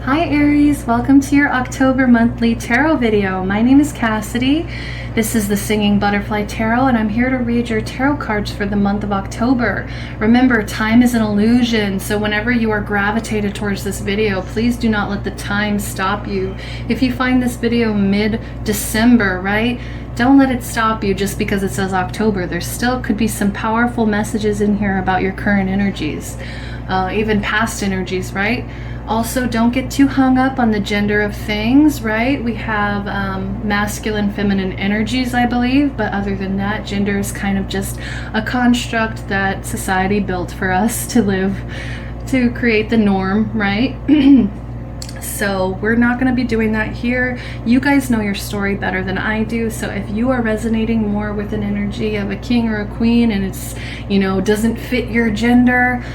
Hi Aries, welcome to your October monthly tarot video. My name is Cassidy. This is the Singing Butterfly Tarot, and I'm here to read your tarot cards for the month of October. Remember, time is an illusion, so whenever you are gravitated towards this video, please do not let the time stop you. If you find this video mid-December, right, don't let it stop you just because it says October. There still could be some powerful messages in here about your current energies, even past energies, right? Also, don't get too hung up on the gender of things, right? We have masculine, feminine energies, I believe, but other than that, gender is kind of just a construct that society built for us to live, to create the norm, right? So we're not going to be doing that here. You guys know your story better than I do, so if you are resonating more with an energy of a king or a queen and it's, you know, doesn't fit your gender,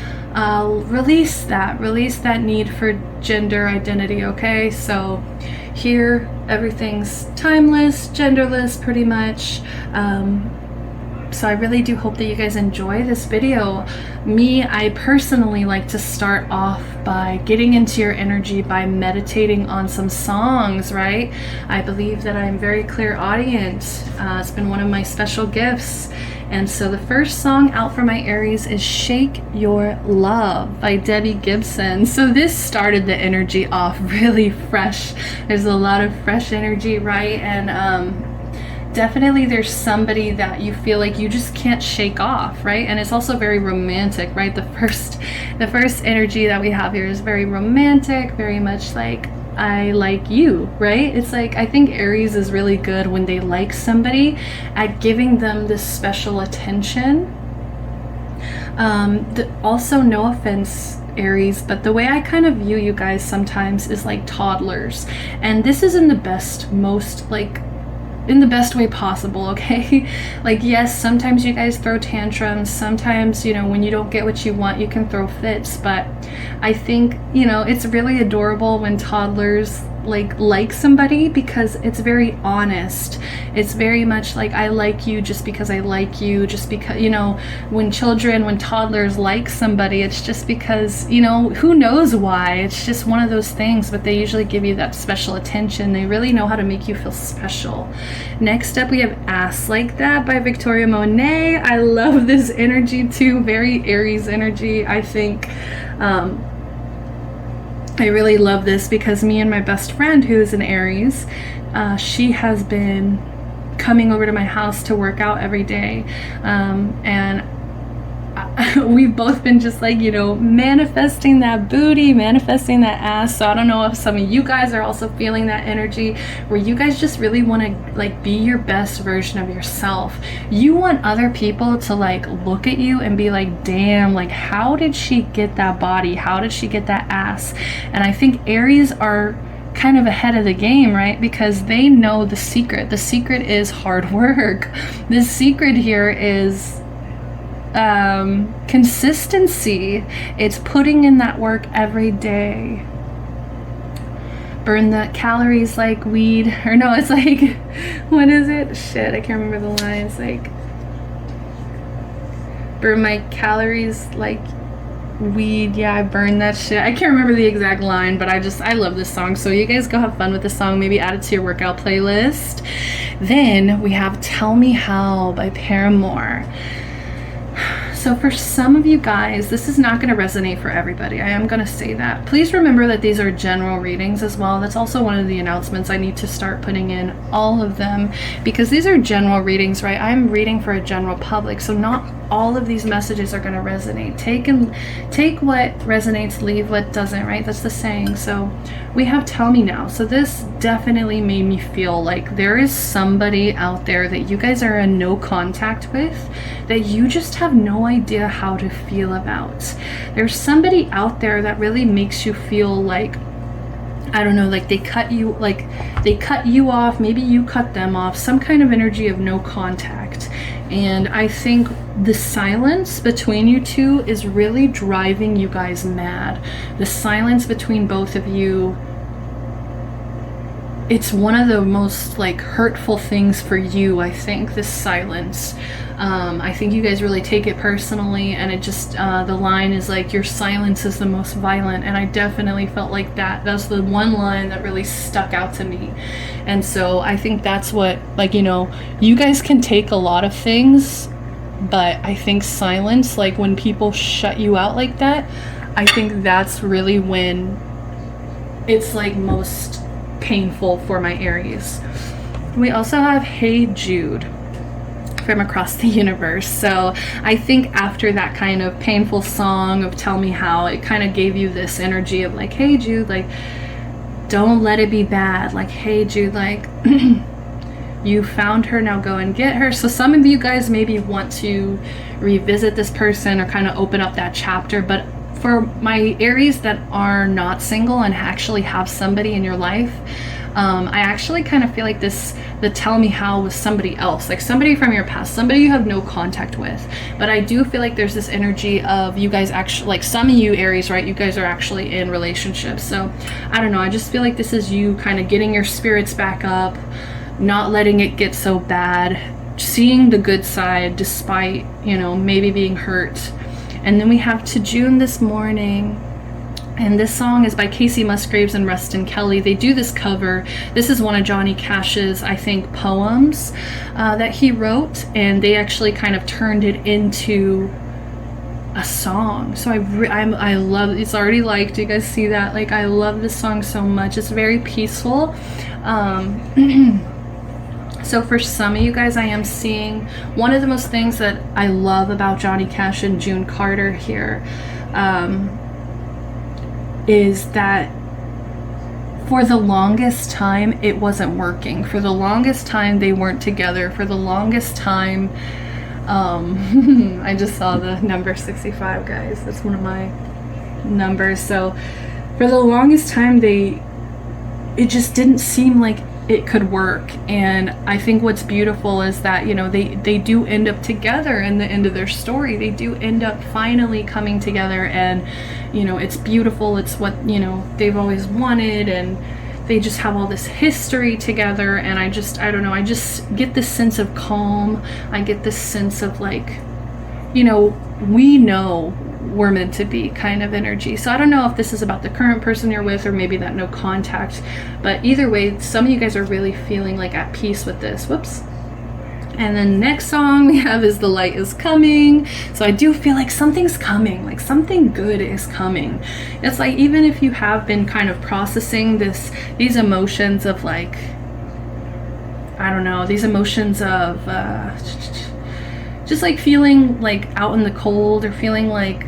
release that need for gender identity, okay? So here everything's timeless, genderless, pretty much. So I really do hope that you guys enjoy this video. I personally like to start off by getting into your energy by meditating on some songs, right? I believe that I'm very clairaudient. It's been one of my special gifts. And so the first song out for my Aries is Shake Your Love by Debbie Gibson. So this started the energy off really fresh. There's a lot of fresh energy, right? And definitely there's somebody that you feel like you just can't shake off, right? And it's also very romantic, right? The first energy that we have here is very romantic, very much like I like you, right? It's like, I think Aries is really good when they like somebody at giving them this special attention. Also, no offense, Aries, but the way I kind of view you guys sometimes is like toddlers, and this is in the best, in the best way possible, okay? Like, yes, sometimes you guys throw tantrums, sometimes, you know, when you don't get what you want, you can throw fits, but I think, you know, it's really adorable when toddlers like somebody, because it's very honest. It's very much like, I like you just because I like you, just because, you know, when toddlers like somebody, it's just because, you know, who knows why, it's just one of those things, but they usually give you that special attention. They really know how to make you feel special. Next up, we have Ass Like That by Victoria Monet. I love this energy too, very Aries energy. I think I really love this because me and my best friend, who is an Aries, she has been coming over to my house to work out every day, and we've both been just like, you know, manifesting that booty, manifesting that ass. So I don't know if some of you guys are also feeling that energy where you guys just really want to like be your best version of yourself. You want other people to like look at you and be like, damn, like how did she get that body? How did she get that ass? And I think Aries are kind of ahead of the game, right? Because they know the secret. The secret is hard work. The secret here is consistency. It's putting in that work every day. Burn the calories like weed, or no, it's like, what is it? Shit, I can't remember the line. It's like, burn my calories like weed. Yeah, I burn that shit. I can't remember the exact line, but I love this song. So you guys go have fun with this song. Maybe add it to your workout playlist. Then we have Tell Me How by Paramore. So for some of you guys, this is not going to resonate for everybody. I am going to say that. Please remember that these are general readings as well. That's also one of the announcements. I need to start putting in all of them because these are general readings, right? I'm reading for a general public, so not all of these messages are going to resonate. Take what resonates, leave what doesn't, right? That's the saying. So we have Tell Me Now. So this definitely made me feel like there is somebody out there that you guys are in no contact with, that you just have no idea how to feel about. There's somebody out there that really makes you feel like, I don't know, like they cut you off, maybe you cut them off, some kind of energy of no contact. And I think the silence between you two is really driving you guys mad. The silence between both of you it's one of the most like hurtful things for you, I think, this silence. I think you guys really take it personally, and it just the line is like, your silence is the most violent, and I definitely felt like that's the one line that really stuck out to me. And so I think that's what, like, you know, you guys can take a lot of things, but I think silence, like when people shut you out like that, I think that's really when it's like most painful for my Aries. We also have Hey Jude from Across the Universe. So I think after that kind of painful song of Tell Me How, it kind of gave you this energy of like, hey Jude, like, don't let it be bad. Like, hey Jude, like, you found her, now go and get her. So some of you guys maybe want to revisit this person or kind of open up that chapter. But for my Aries that are not single and actually have somebody in your life, I actually kind of feel like the Tell Me How was somebody else, like somebody from your past, somebody you have no contact with. But I do feel like there's this energy of you guys actually, like some of you Aries, right, you guys are actually in relationships. So I don't know, I just feel like this is you kind of getting your spirits back up, not letting it get so bad, seeing the good side despite, you know, maybe being hurt. And then we have To June This Morning. And this song is by Casey Musgraves and Rustin Kelly. They do this cover. This is one of Johnny Cash's, I think, poems that he wrote, and they actually kind of turned it into a song. So I love it. It's already liked. You guys see that? Like, I love this song so much. It's very peaceful. So for some of you guys, I am seeing one of the most things that I love about Johnny Cash and June Carter here. Is that for the longest time it wasn't working. For the longest time they weren't together. For the longest time, I just saw the number 65, guys. That's one of my numbers. So for the longest time it just didn't seem like it could work. And I think what's beautiful is that, you know, they do end up together in the end of their story. They do end up finally coming together, and, you know, it's beautiful. It's what, you know, they've always wanted, and they just have all this history together. And I don't know, I just get this sense of calm. I get this sense of like, you know, we know we're meant to be kind of energy. So I don't know if this is about the current person you're with or maybe that no contact, but either way, some of you guys are really feeling like at peace with this. Whoops. And then next song we have is The Light Is Coming. So I do feel like something's coming, like something good is coming. It's like, even if you have been kind of processing these emotions of like, I don't know, these emotions of just like feeling like out in the cold, or feeling like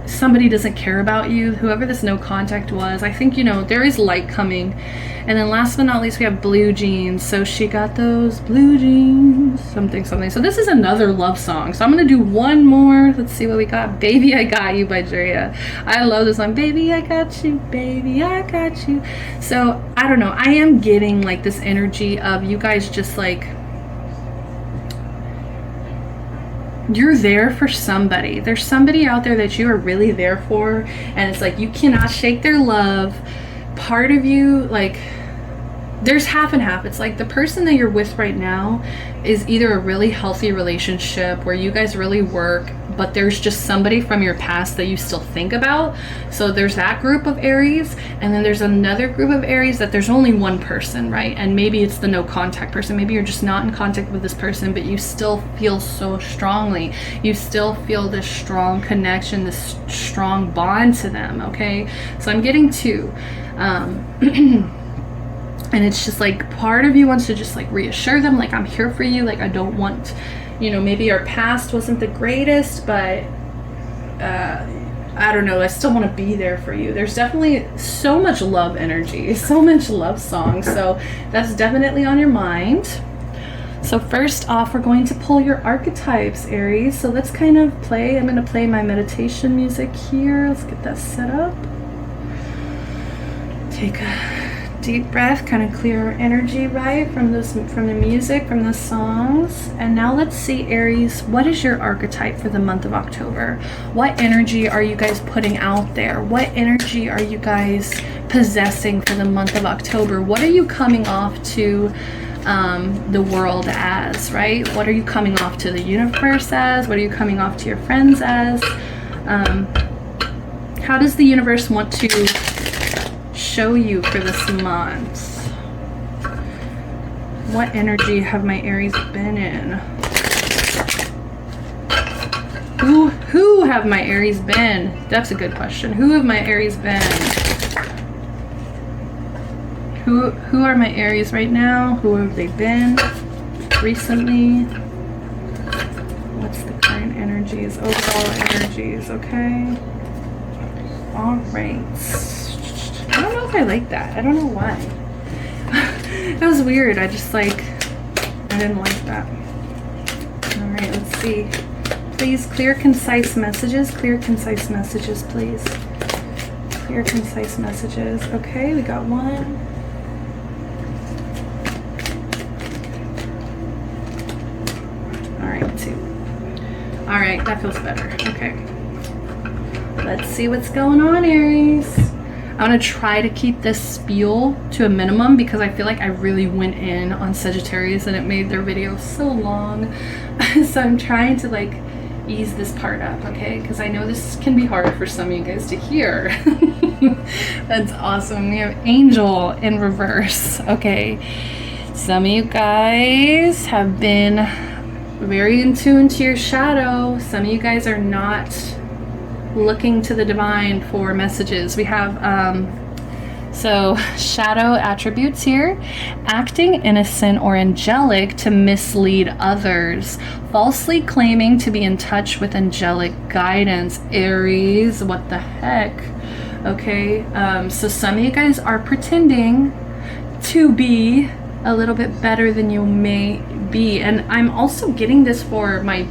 somebody doesn't care about you, whoever this no contact was, I think, you know, there is light coming. And then last but not least, we have Blue Jeans. So she got those blue jeans, something. So this is another love song. So I'm gonna do one more. Let's see what we got. Baby I Got You by Drea. I love this song. Baby I got you, baby I got you. So I don't know, I am getting like this energy of you guys just like, you're there for somebody. There's somebody out there that you are really there for, and it's like you cannot shake their love. Part of you, like, there's half and half. It's like the person that you're with right now is either a really healthy relationship where you guys really work, but there's just somebody from your past that you still think about. So there's that group of Aries, and then there's another group of Aries that there's only one person, right? And maybe it's the no contact person. Maybe you're just not in contact with this person, but you still feel so strongly. You still feel this strong connection, this strong bond to them, okay? So I'm getting two. And it's just like part of you wants to just like reassure them, like, I'm here for you. Like, I don't want, you know, maybe our past wasn't the greatest, but I don't know, I still want to be there for you. There's definitely so much love energy, so much love song. So that's definitely on your mind. So first off, we're going to pull your archetypes, Aries. So let's kind of play. I'm going to play my meditation music here. Let's get that set up. Take a deep breath, kind of clear our energy, right, from the music, from the songs. And now let's see, Aries, what is your archetype for the month of October? What energy are you guys putting out there? What energy are you guys possessing for the month of October? What are you coming off to the world as, right? What are you coming off to the universe as? What are you coming off to your friends as? How does the universe want to show you for this month? What energy have my Aries been in? Who have my Aries been? That's a good question. Who have my Aries been? Who are my Aries right now? Who have they been recently? What's the current energies? Overall energies, okay? All right. I don't know if I like that. I don't know why. That was weird. I just like, I didn't like that. All right, let's see. Please, clear, concise messages. Clear, concise messages, please. Clear, concise messages. Okay, we got one. All right, that feels better. Okay. Let's see what's going on, Aries. I'm gonna try to keep this spiel to a minimum because I feel like I really went in on Sagittarius and it made their video so long. So I'm trying to like ease this part up, okay? Because I know this can be hard for some of you guys to hear. That's awesome. We have Angel in reverse. Okay. Some of you guys have been very in tune to your shadow. Some of you guys are not looking to the divine for messages. We have so shadow attributes here: acting innocent or angelic to mislead others, falsely claiming to be in touch with angelic guidance. Aries, what the heck? Okay, so some of you guys are pretending to be a little bit better than you may be. And I'm also getting this for my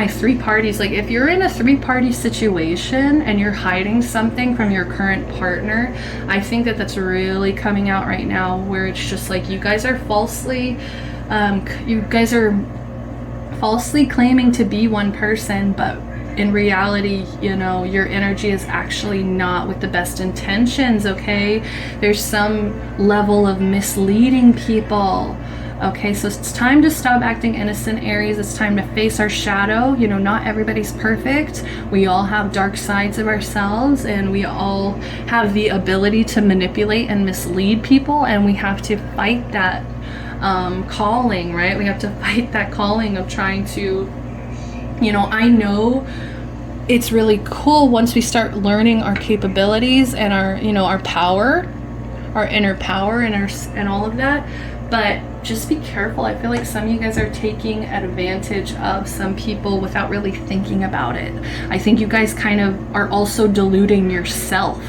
3 parties. Like if you're in a 3-party situation and you're hiding something from your current partner, I think that that's really coming out right now, where it's just like you guys are falsely claiming to be one person, but in reality, you know, your energy is actually not with the best intentions, okay? There's some level of misleading people. Okay, so it's time to stop acting innocent, Aries. It's time to face our shadow. You know, not everybody's perfect. We all have dark sides of ourselves, and we all have the ability to manipulate and mislead people, and we have to fight that calling, right? We have to fight that calling of trying to, you know, I know it's really cool once we start learning our capabilities and our, you know, our power, our inner power and all of that. But just be careful. I feel like some of you guys are taking advantage of some people without really thinking about it. I think you guys kind of are also deluding yourself.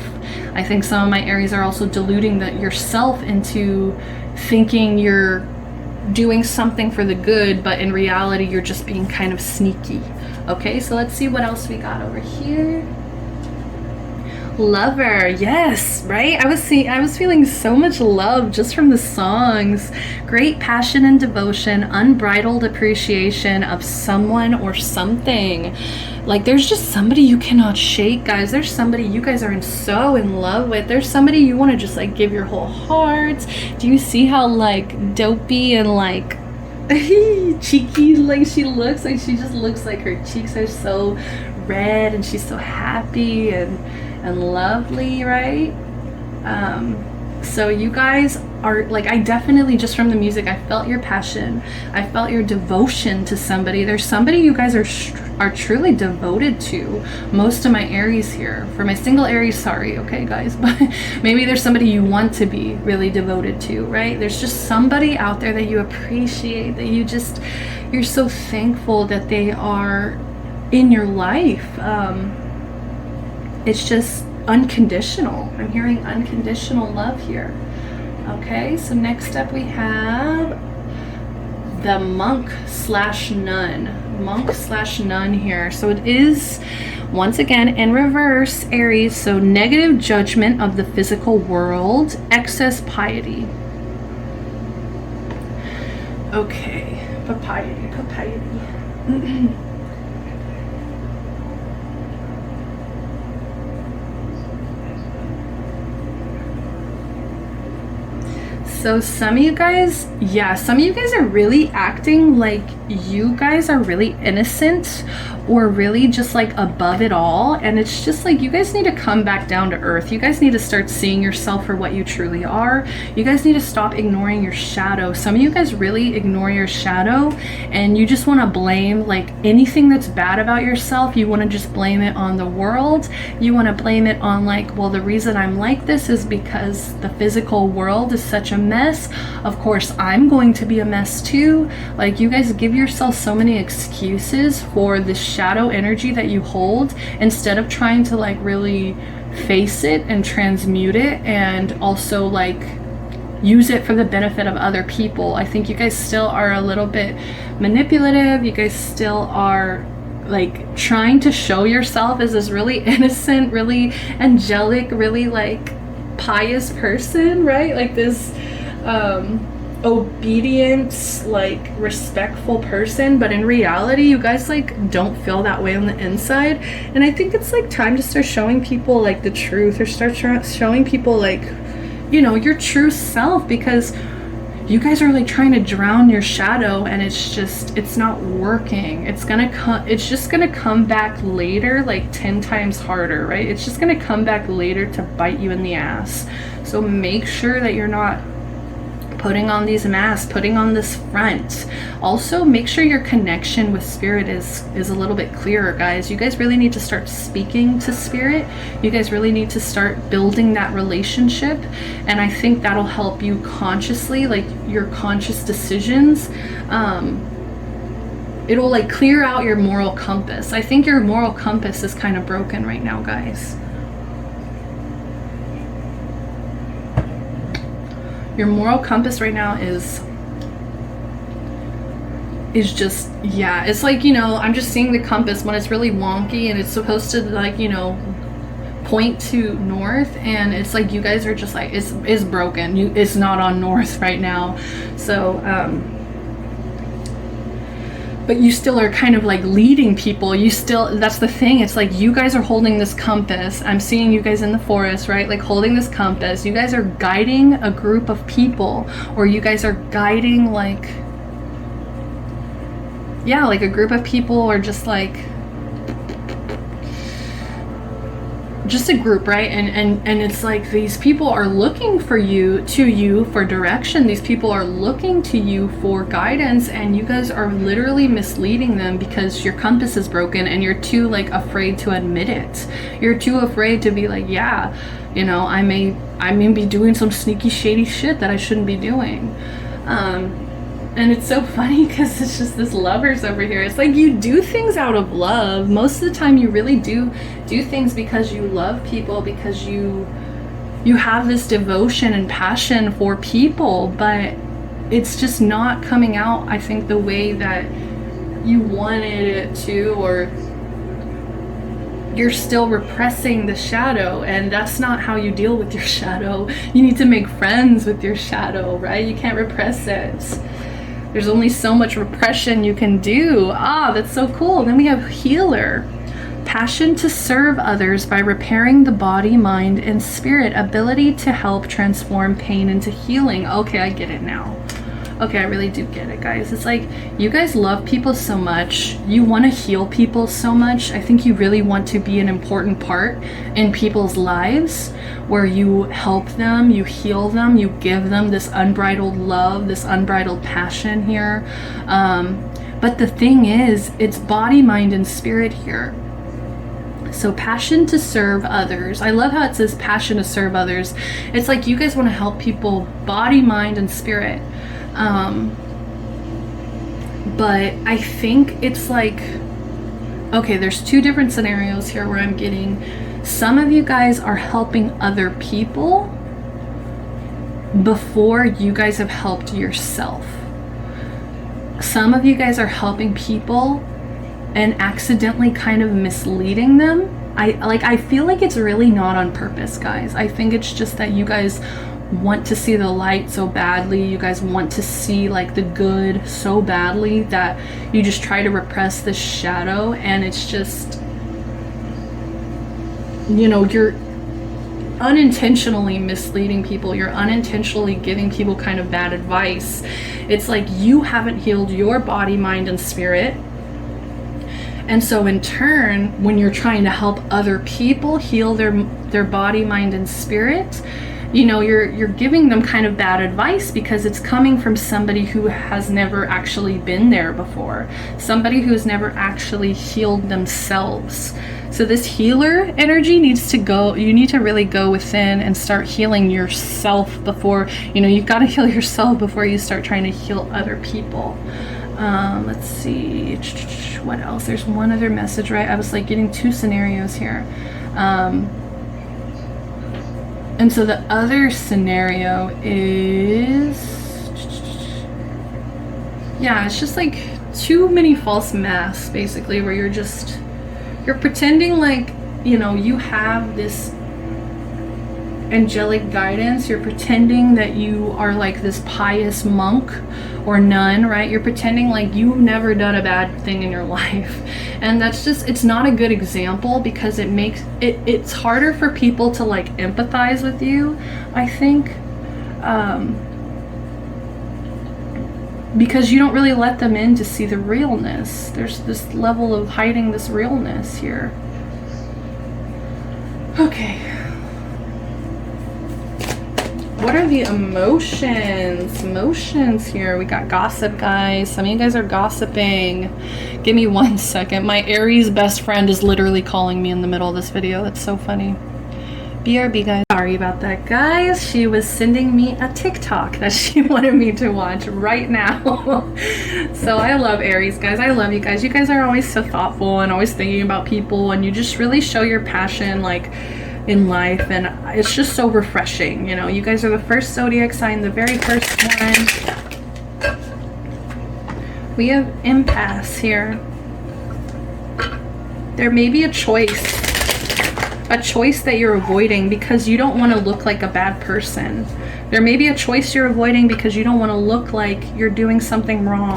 I think some of my Aries are also deluding yourself into thinking you're doing something for the good, but in reality you're just being kind of sneaky. Okay, so let's see what else we got over here. Lover, yes, right? I was feeling so much love just from the songs. Great passion and devotion, unbridled appreciation of someone or something. Like there's just somebody you cannot shake, guys. There's somebody you guys are so in love with. There's somebody you want to just like give your whole heart. Do you see how like dopey and like cheeky like she looks? Like she just looks like her cheeks are so red and she's so happy and lovely, right? So you guys are like, I definitely, just from the music, I felt your passion. I felt your devotion to somebody. There's somebody you guys are truly devoted to. Most of my Aries here. For my single Aries, sorry, okay guys, but maybe there's somebody you want to be really devoted to, right? There's just somebody out there that you appreciate, that you're so thankful that they are in your life. It's just unconditional. I'm hearing unconditional love here. Okay, so next up we have the monk/nun. Monk/nun here. So it is, once again, in reverse, Aries. So negative judgment of the physical world, excess piety. Okay, piety. So some of you guys, yeah, some of you guys are really acting like you guys are really innocent or really just like above it all. And it's just like, you guys need to come back down to earth. You guys need to start seeing yourself for what you truly are. You guys need to stop ignoring your shadow. Some of you guys really ignore your shadow and you just want to blame like anything that's bad about yourself. You want to just blame it on the world. You want to blame it on like, well, the reason I'm like this is because the physical world is such a mess. Of course, I'm going to be a mess too. Like, you guys give yourself so many excuses for the shadow energy that you hold instead of trying to like really face it and transmute it and also like use it for the benefit of other people. I think you guys still are a little bit manipulative. You guys still are like trying to show yourself as this really innocent, really angelic, really like pious person, right? Like this obedient, like respectful person, but in reality you guys like don't feel that way on the inside. And I think it's like time to start showing people like the truth, or start showing people like, you know, your true self, because you guys are like trying to drown your shadow and it's just, it's not working. It's just gonna come back later like 10 times harder, right? It's just gonna come back later to bite you in the ass. So make sure that you're not putting on these masks, putting on this front. Also, make sure your connection with spirit is a little bit clearer, guys. You guys really need to start speaking to spirit. You guys really need to start building that relationship. And I think that'll help you consciously, like your conscious decisions. It'll like clear out your moral compass. I think your moral compass is kind of broken right now, guys. Your moral compass right now is just, yeah, it's like, you know, I'm just seeing the compass when it's really wonky and it's supposed to like, you know, point to north, and it's like you guys are just like, it's broken. It's not on north right now. So but you still are kind of like leading people. You still, that's the thing. It's like you guys are holding this compass. I'm seeing you guys in the forest, right? Like holding this compass. You guys are guiding a group of people, or you guys are guiding like, yeah, like a group of people, or just like, just a group, right? And it's like these people are looking for you for direction. These people are looking to you for guidance, and you guys are literally misleading them because your compass is broken and you're too like afraid to admit it. You're too afraid to be like, yeah, you know, I may be doing some sneaky shady shit that I shouldn't be doing. And it's so funny because it's just this lovers over here. It's like you do things out of love. Most of the time you really do things because you love people, because you have this devotion and passion for people, but it's just not coming out, I think, the way that you wanted it to, or you're still repressing the shadow, and that's not how you deal with your shadow. You need to make friends with your shadow, right? You can't repress it. There's only so much repression you can do. Ah, that's so cool. Then we have healer. Passion to serve others by repairing the body, mind, and spirit. Ability to help transform pain into healing. Okay, I get it now. Okay, I really do get it, guys. It's like you guys love people so much. You want to heal people so much. I think you really want to be an important part in people's lives, where you help them, you heal them, you give them this unbridled love, this unbridled passion here. But the thing is, it's body, mind, and spirit here. So passion to serve others. I love how it says passion to serve others. It's like you guys want to help people body, mind, and spirit. But I think it's like, okay, there's two different scenarios here where I'm getting, some of you guys are helping other people before you guys have helped yourself. Some of you guys are helping people and accidentally kind of misleading them. I feel like it's really not on purpose, guys. I think it's just that you guys want to see the light so badly. You guys want to see like the good so badly that you just try to repress the shadow, and it's just, you know, unintentionally misleading people. You're unintentionally giving people kind of bad advice. It's like you haven't healed your body, mind, and spirit. And so in turn, when you're trying to help other people heal their body, mind, and spirit, you know, you're giving them kind of bad advice because it's coming from somebody who has never actually been there before, somebody who's never actually healed themselves. So this healer energy needs to go, you need to really go within and start healing yourself before, you know, you've got to heal yourself before you start trying to heal other people. Let's see, what else? There's one other message, right? I was like getting two scenarios here. And so the other scenario is, yeah, it's just like too many false masks, basically, where you're pretending like, you know, you have this angelic guidance. You're pretending that you are like this pious monk or nun, right? You're pretending like you've never done a bad thing in your life. And that's just, it's not a good example because it makes it's harder for people to like empathize with you, I think, because you don't really let them in to see the realness. There's this level of hiding this realness here. Okay. What are the emotions here? We got gossip, guys. Some of you guys are gossiping. Give me 1 second. My Aries best friend is literally calling me in the middle of this video. That's so funny. BRB, guys. Sorry about that, guys. She was sending me a TikTok that she wanted me to watch right now. So I love Aries, guys. I love you guys. You guys are always so thoughtful and always thinking about people, and you just really show your passion, like, in life, and it's just so refreshing. You know, you guys are the first zodiac sign, the very first one. We have impasse here. There may be a choice that you're avoiding because you don't want to look like a bad person. There may be a choice you're avoiding because you don't want to look like you're doing something wrong.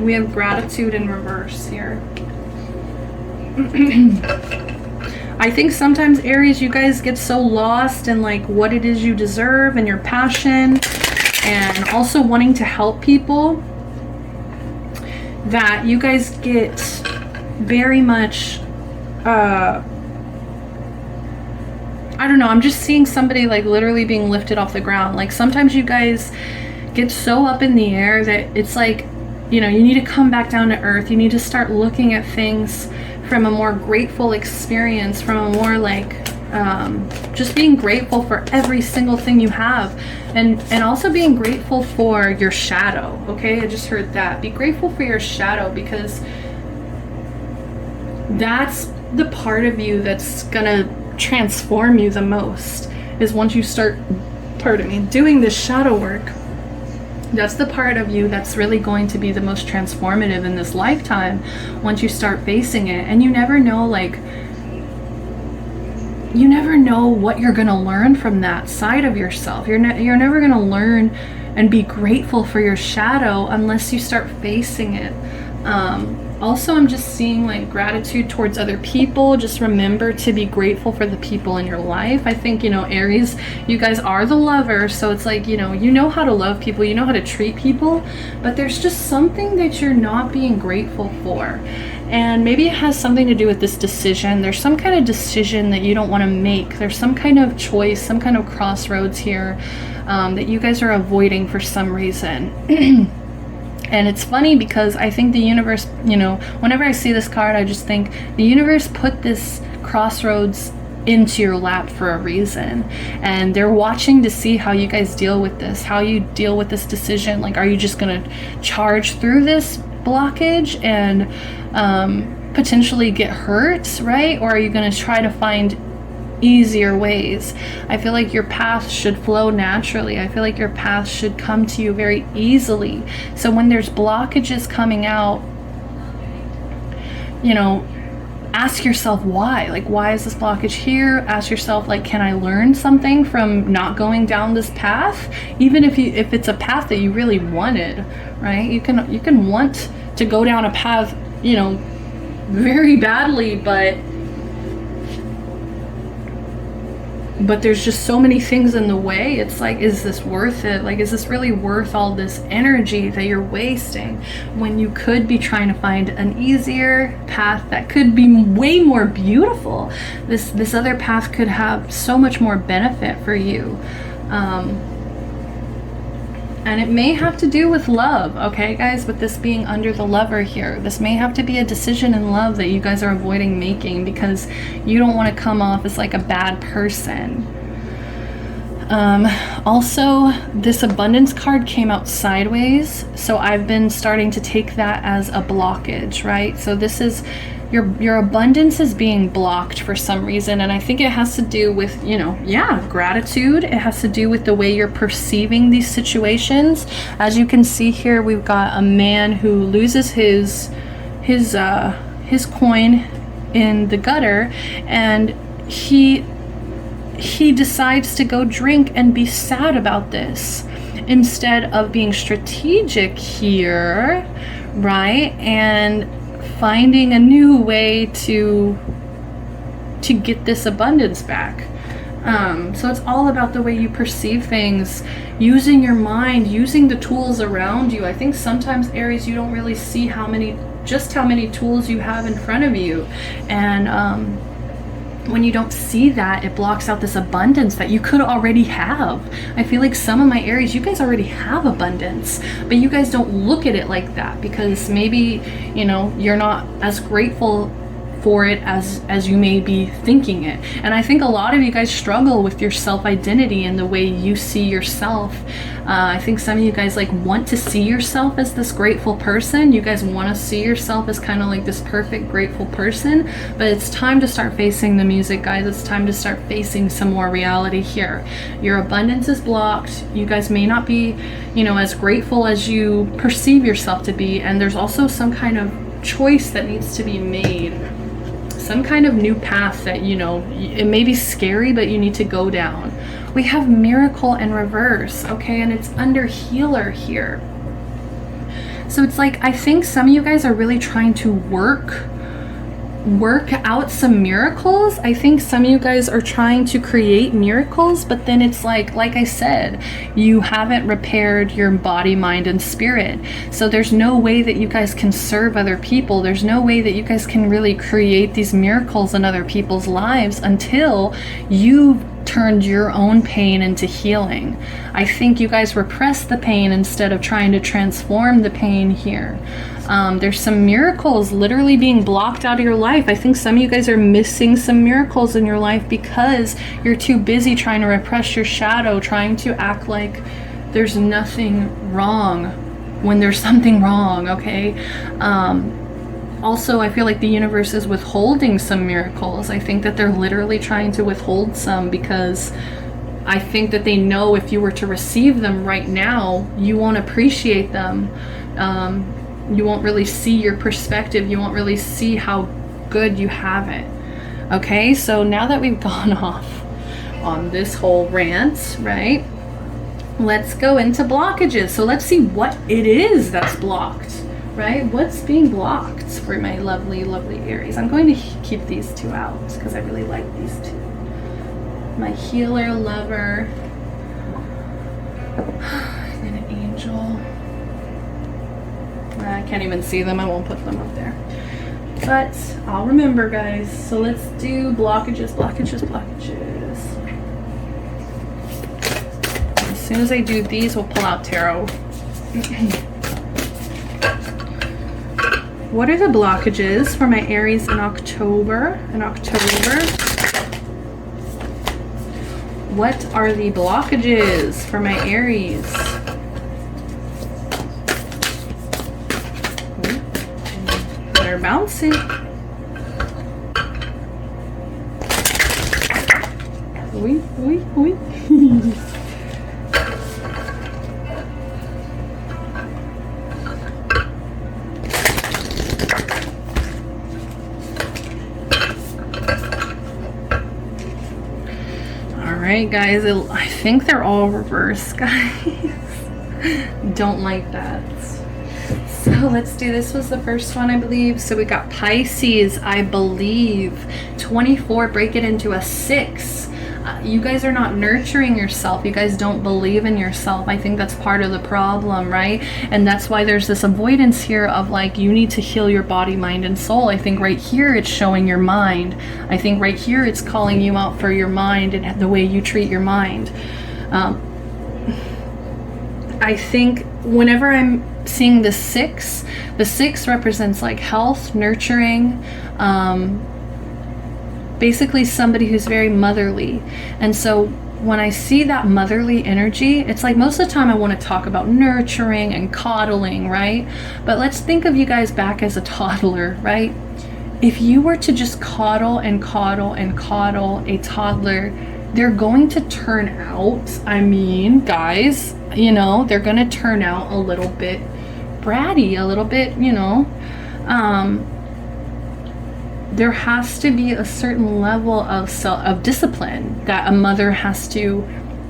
We have gratitude in reverse here. I think sometimes, Aries, you guys get so lost in like what it is you deserve and your passion and also wanting to help people that you guys get very much, I don't know, I'm just seeing somebody like literally being lifted off the ground. Like sometimes you guys get so up in the air that it's like, you know, you need to come back down to earth. You need to start looking at things from a more grateful experience, from a more like just being grateful for every single thing you have, and also being grateful for your shadow. Okay, I just heard that. Be grateful for your shadow, because that's the part of you that's gonna transform you the most, is once you start, pardon me, doing this shadow work. That's the part of you that's really going to be the most transformative in this lifetime once you start facing it. And you never know, like, you never know what you're going to learn from that side of yourself. You're never going to learn and be grateful for your shadow unless you start facing it. Also, I'm just seeing like gratitude towards other people. Just remember to be grateful for the people in your life. I think, you know, Aries, you guys are the lover, so it's like, you know how to love people, you know how to treat people, but there's just something that you're not being grateful for. And maybe it has something to do with this decision. There's some kind of decision that you don't want to make. There's some kind of choice, some kind of crossroads here that you guys are avoiding for some reason. And it's funny because I think the universe, you know, whenever I see this card, I just think the universe put this crossroads into your lap for a reason. And they're watching to see how you guys deal with this, how you deal with this decision. Like, are you just going to charge through this blockage and potentially get hurt, right? Or are you going to try to find easier ways? I feel like your path should flow naturally. I feel like your path should come to you very easily. So when there's blockages coming out, you know, ask yourself why. Like, why is this blockage here? Ask yourself, like, can I learn something from not going down this path? Even if it's a path that you really wanted, right? You can want to go down a path, you know, very badly, but but there's just so many things in the way. It's like, is this worth it? Like, is this really worth all this energy that you're wasting when you could be trying to find an easier path that could be way more beautiful? This other path could have so much more benefit for you. And it may have to do with love, okay, guys, with this being under the Lover here. This may have to be a decision in love that you guys are avoiding making because you don't want to come off as like a bad person. Also, this abundance card came out sideways, so I've been starting to take that as a blockage, right? So this is your abundance is being blocked for some reason, and I think it has to do with, you know, yeah, gratitude. It has to do with the way you're perceiving these situations. As you can see here, we've got a man who loses his coin in the gutter, and he decides to go drink and be sad about this instead of being strategic here, right? And finding a new way to get this abundance back. So it's all about the way you perceive things, using your mind, using the tools around you. I think sometimes, Aries, you don't really see how many tools you have in front of you, and when you don't see that, it blocks out this abundance that you could already have. I feel like some of my Aries, you guys already have abundance, but you guys don't look at it like that because maybe, you know, you're not as grateful for it as you may be thinking it. And I think a lot of you guys struggle with your self-identity and the way you see yourself. I think some of you guys like want to see yourself as this grateful person. You guys want to see yourself as kind of like this perfect grateful person, but it's time to start facing the music, guys. It's time to start facing some more reality here. Your abundance is blocked. You guys may not be, you know, as grateful as you perceive yourself to be, and there's also some kind of choice that needs to be made. Some kind of new path that, you know, it may be scary, but you need to go down. We have miracle in reverse, okay, and it's under healer here. So it's like, I think some of you guys are really trying to work out some miracles. I think some of you guys are trying to create miracles, but then it's like I said, you haven't repaired your body, mind, and spirit. So there's no way that you guys can serve other people. There's no way that you guys can really create these miracles in other people's lives until you've turned your own pain into healing. I think you guys repress the pain instead of trying to transform the pain here. There's some miracles literally being blocked out of your life. I think some of you guys are missing some miracles in your life because you're too busy trying to repress your shadow, trying to act like there's nothing wrong when there's something wrong, okay? Also, I feel like the universe is withholding some miracles. I think that they're literally trying to withhold some because I think that they know if you were to receive them right now, you won't appreciate them. You won't really see your perspective. You won't really see how good you have it. Okay, so now that we've gone off on this whole rant, right? Let's go into blockages. So let's see what it is that's blocked, right? What's being blocked for my lovely, lovely Aries? I'm going to keep these two out because I really like these two. My healer, lover, and an angel. I can't even see them. I won't put them up there. But I'll remember, guys. So let's do blockages, blockages, blockages. As soon as I do these, we'll pull out tarot. What are the blockages for my Aries in October? What are the blockages for my Aries? They're bouncing. Oui, oui, oui. Alright, guys, I think they're all reversed, guys. Don't like that. So let's do, this was the first one, I believe. So we got Pisces, I believe. 24, break it into a 6. you guys are not nurturing yourself. You guys don't believe in yourself. I think that's part of the problem, right? And that's why there's this avoidance here of like, you need to heal your body, mind, and soul. I think right here it's showing your mind. I think right here it's calling you out for your mind and the way you treat your mind. I think whenever I'm seeing the six represents like health, nurturing, basically somebody who's very motherly. And so when I see that motherly energy, it's like most of the time I want to talk about nurturing and coddling, right? But let's think of you guys back as a toddler, right? If you were to just coddle and coddle and coddle a toddler, they're going to turn out, I mean, guys, you know, they're going to turn out a little bit bratty, a little bit, you know, there has to be a certain level of discipline that a mother has to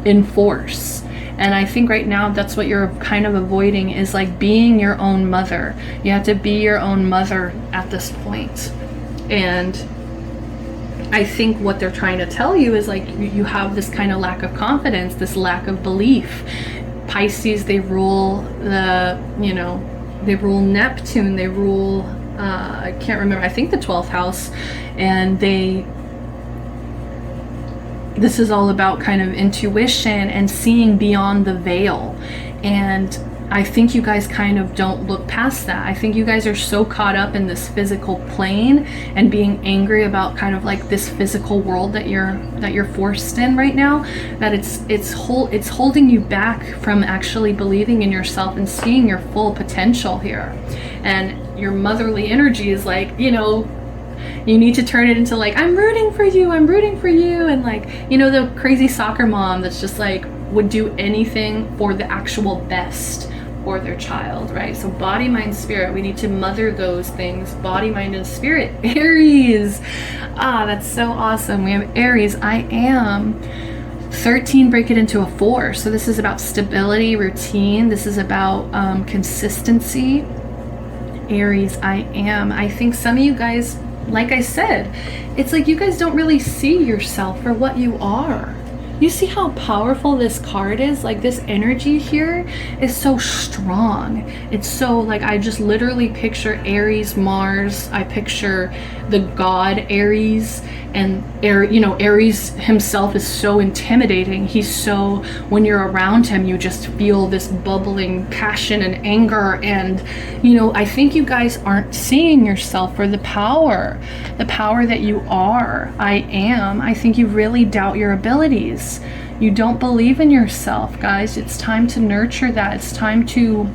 enforce. And I think right now that's what you're kind of avoiding, is like being your own mother. You have to be your own mother at this point. And I think what they're trying to tell you is like you have this kind of lack of confidence, this lack of belief. Pisces, they rule the, you know, they rule Neptune, they rule, I can't remember, I think the 12th house. And this is all about kind of intuition and seeing beyond the veil. And I think you guys kind of don't look past that. I think you guys are so caught up in this physical plane and being angry about kind of like this physical world that you're forced in right now, that it's holding you back from actually believing in yourself and seeing your full potential here. And your motherly energy is like, you know, you need to turn it into like, I'm rooting for you, and like, you know, the crazy soccer mom that's just like would do anything for the actual best for their child, right? So body, mind, spirit, we need to mother those things, body, mind, and spirit. Aries, that's so awesome. We have Aries, I am 13, break it into a 4. So this is about stability, routine. This is about consistency. Aries, I am. I think some of you guys, like I said, it's like you guys don't really see yourself for what you are. You see how powerful this card is? Like this energy here is so strong. It's so like, I just literally picture Aries, Mars. I picture the god Aries, and you know, Aries himself is so intimidating. He's so, when you're around him, you just feel this bubbling passion and anger. And, you know, I think you guys aren't seeing yourself for the power that you are. I am. I think you really doubt your abilities. You don't believe in yourself, guys. It's time to nurture that. It's time to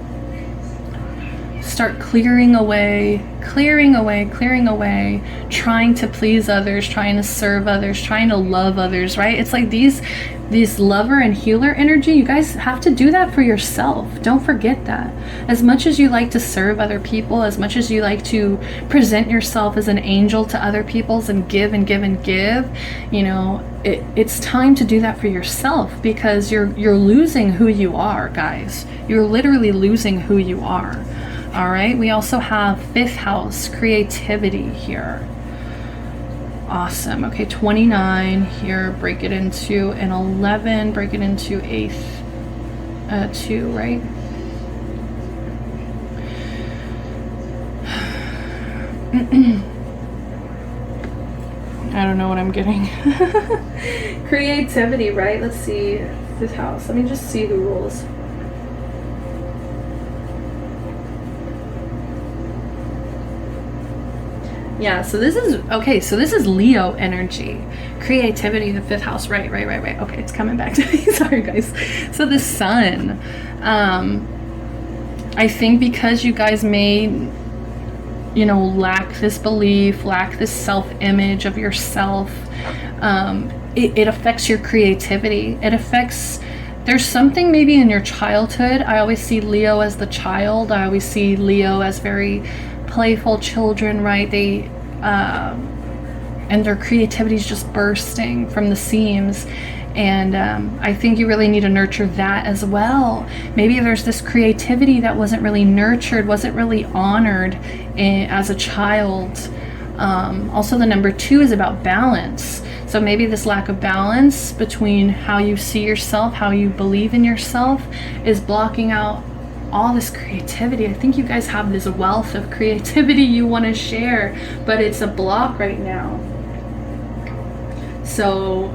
start clearing away, trying to please others, trying to serve others, trying to love others, right? It's like these lover and healer energy, you guys have to do that for yourself. Don't forget that. As much as you like to serve other people, as much as you like to present yourself as an angel to other people's and give and give and give, you know, it's time to do that for yourself, because you're losing who you are, guys. You're literally losing who you are. All right, we also have 5th house, creativity here. Awesome. Okay, 29 here, break it into an 11, break it into a 2, right? I don't know what I'm getting. Creativity, right? Let's see, 5th house. Let me just see the rules. Yeah, so this is, okay, so this is Leo energy. Creativity, the 5th house, right. Okay, it's coming back to me, sorry guys. So the sun, I think because you guys may, you know, lack this belief, lack this self-image of yourself, it affects your creativity. It affects, there's something maybe in your childhood. I always see Leo as the child. I always see Leo as very playful children, right? They and their creativity is just bursting from the seams. And I think you really need to nurture that as well. Maybe there's this creativity that wasn't really nurtured, wasn't really honored as a child. Also, the number 2 is about balance. So maybe this lack of balance between how you see yourself, how you believe in yourself, is blocking out all this creativity. I think you guys have this wealth of creativity you want to share, but it's a block right now. So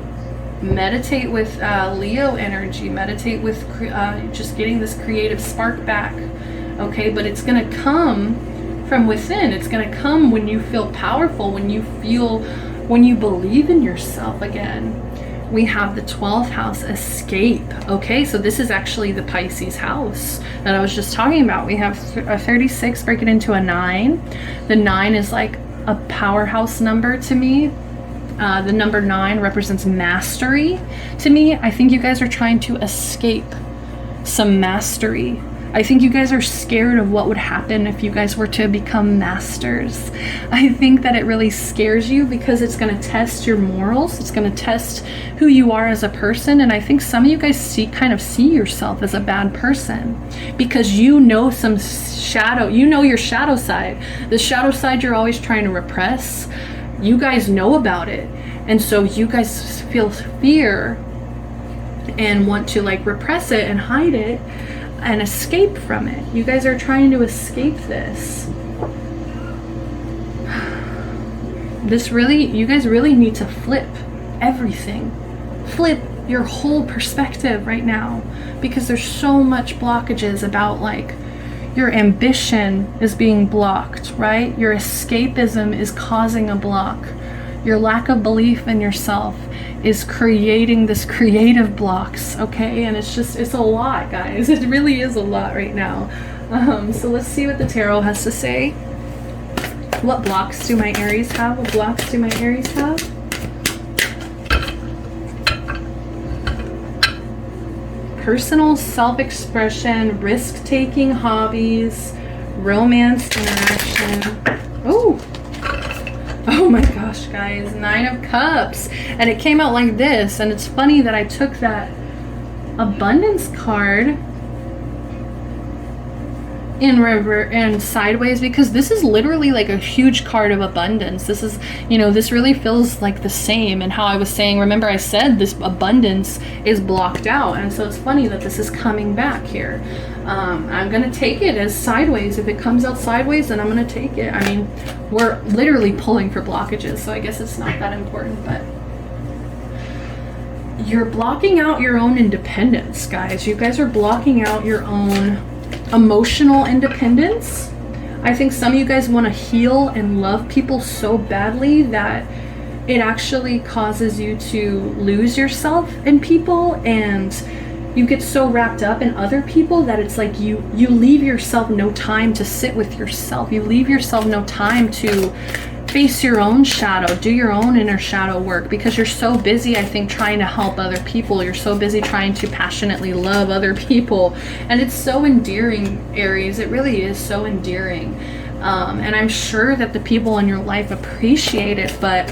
meditate with Leo energy, meditate with just getting this creative spark back, okay? But it's going to come from within. It's going to come when you feel powerful, when you believe in yourself again. We have the 12th house, escape. Okay, so this is actually the Pisces house that I was just talking about. We have a 36 break it into a 9. The 9 is like a powerhouse number to me. The number 9 represents mastery to me. I think you guys are trying to escape some mastery. I think you guys are scared of what would happen if you guys were to become masters. I think that it really scares you because it's going to test your morals. It's going to test who you are as a person. And I think some of you guys kind of see yourself as a bad person because you know some shadow, you know your shadow side. The shadow side you're always trying to repress. You guys know about it. And so you guys feel fear and want to like repress it and hide it and escape from it. You guys are trying to escape this. You guys really need to flip everything. Flip your whole perspective right now, because there's so much blockages about like your ambition is being blocked, right? Your escapism is causing a block. Your lack of belief in yourself is creating this creative blocks, okay? And it's a lot, guys. It really is a lot right now. So let's see what the tarot has to say. What blocks do my Aries have? What blocks do my Aries have? Personal self-expression, risk-taking hobbies, romance interaction. Oh my gosh, guys, 9 of Cups. And it came out like this. And it's funny that I took that abundance card in reverse and sideways, because this is literally like a huge card of abundance. This is, this really feels like the same. And how I was saying, remember I said this abundance is blocked out. And so it's funny that this is coming back here. I'm going to take it as sideways. If it comes out sideways, then I'm going to take it. I mean, we're literally pulling for blockages, so I guess it's not that important, but you're blocking out your own independence, guys. You guys are blocking out your own emotional independence. I think some of you guys want to heal and love people so badly that it actually causes you to lose yourself in people, and you get so wrapped up in other people that it's like you leave yourself no time to sit with yourself. You leave yourself no time to face your own shadow, do your own inner shadow work, because you're so busy, I think, trying to help other people. You're so busy trying to passionately love other people. And it's so endearing, Aries. It really is so endearing. And I'm sure that the people in your life appreciate it, but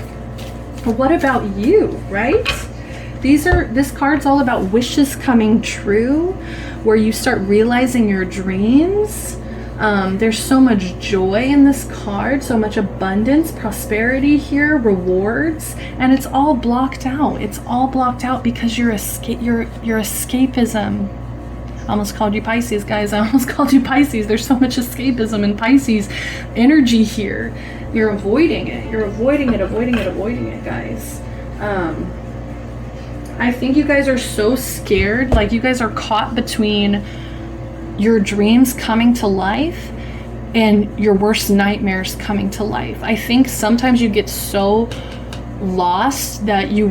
what about you, right? This card's all about wishes coming true, where you start realizing your dreams. There's so much joy in this card, so much abundance, prosperity here, rewards, and it's all blocked out. It's all blocked out because your escapism. I almost called you Pisces, guys. I almost called you Pisces. There's so much escapism in Pisces energy here. You're avoiding it. You're avoiding it, guys. I think you guys are so scared, like you guys are caught between your dreams coming to life and your worst nightmares coming to life. I think sometimes you get so lost that you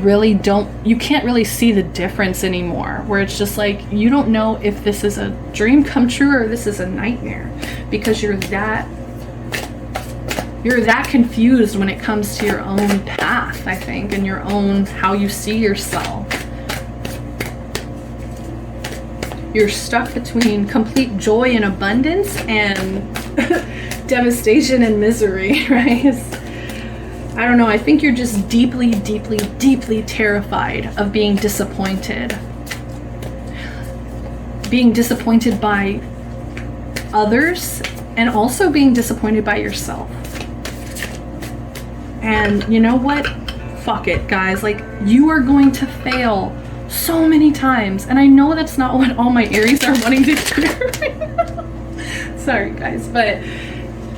can't really see the difference anymore, where it's just like you don't know if this is a dream come true or this is a nightmare, because you're that confused when it comes to your own path, I think, and your own how you see yourself. You're stuck between complete joy and abundance and devastation and misery, right? I don't know. I think you're just deeply, deeply, deeply terrified of being disappointed. Being disappointed by others and also being disappointed by yourself. And you know what? Fuck it, guys. Like, you are going to fail so many times. And I know that's not what all my Aries are wanting to hear right now. Sorry, guys, but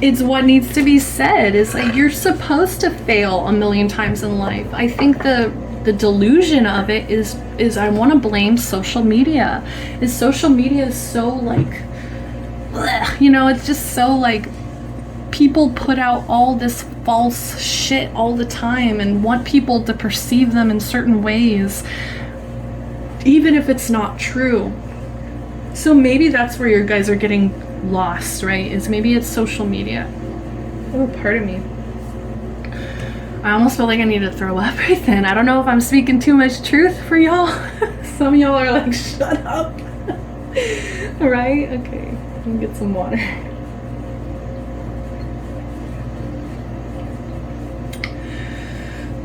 it's what needs to be said. Is like, you're supposed to fail a million times in life. I think the delusion of it is I want to blame social media. Social media is so like, bleh, you know, it's just so like, people put out all this false shit all the time and want people to perceive them in certain ways, even if it's not true. So maybe that's where you guys are getting lost, right? Is maybe it's social media. Oh, pardon me. I almost feel like I need to throw up right then. I don't know if I'm speaking too much truth for y'all. Some of y'all are like, shut up. Right? Okay, let me get some water.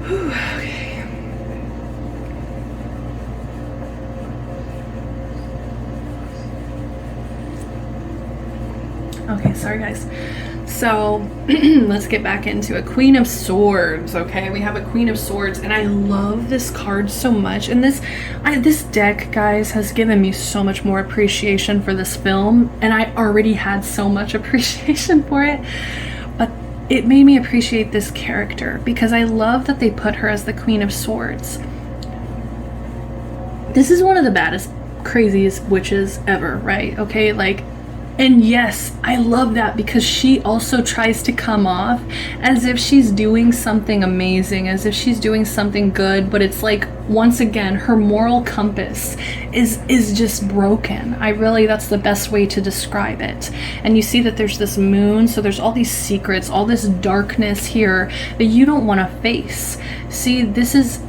Okay. Okay, sorry guys. So let's get back into a Queen of Swords. Okay, we have a Queen of Swords, and I love this card so much. And this deck, guys, has given me so much more appreciation for this film, and I already had so much appreciation for it. But it made me appreciate this character because I love that they put her as the Queen of Swords. This is one of the baddest, craziest witches ever, right? Okay, like, and yes, I love that because she also tries to come off as if she's doing something amazing, as if she's doing something good, but it's like, once again, her moral compass is just broken. That's the best way to describe it. And you see that there's this moon, so there's all these secrets, all this darkness here that you don't want to face. See, this is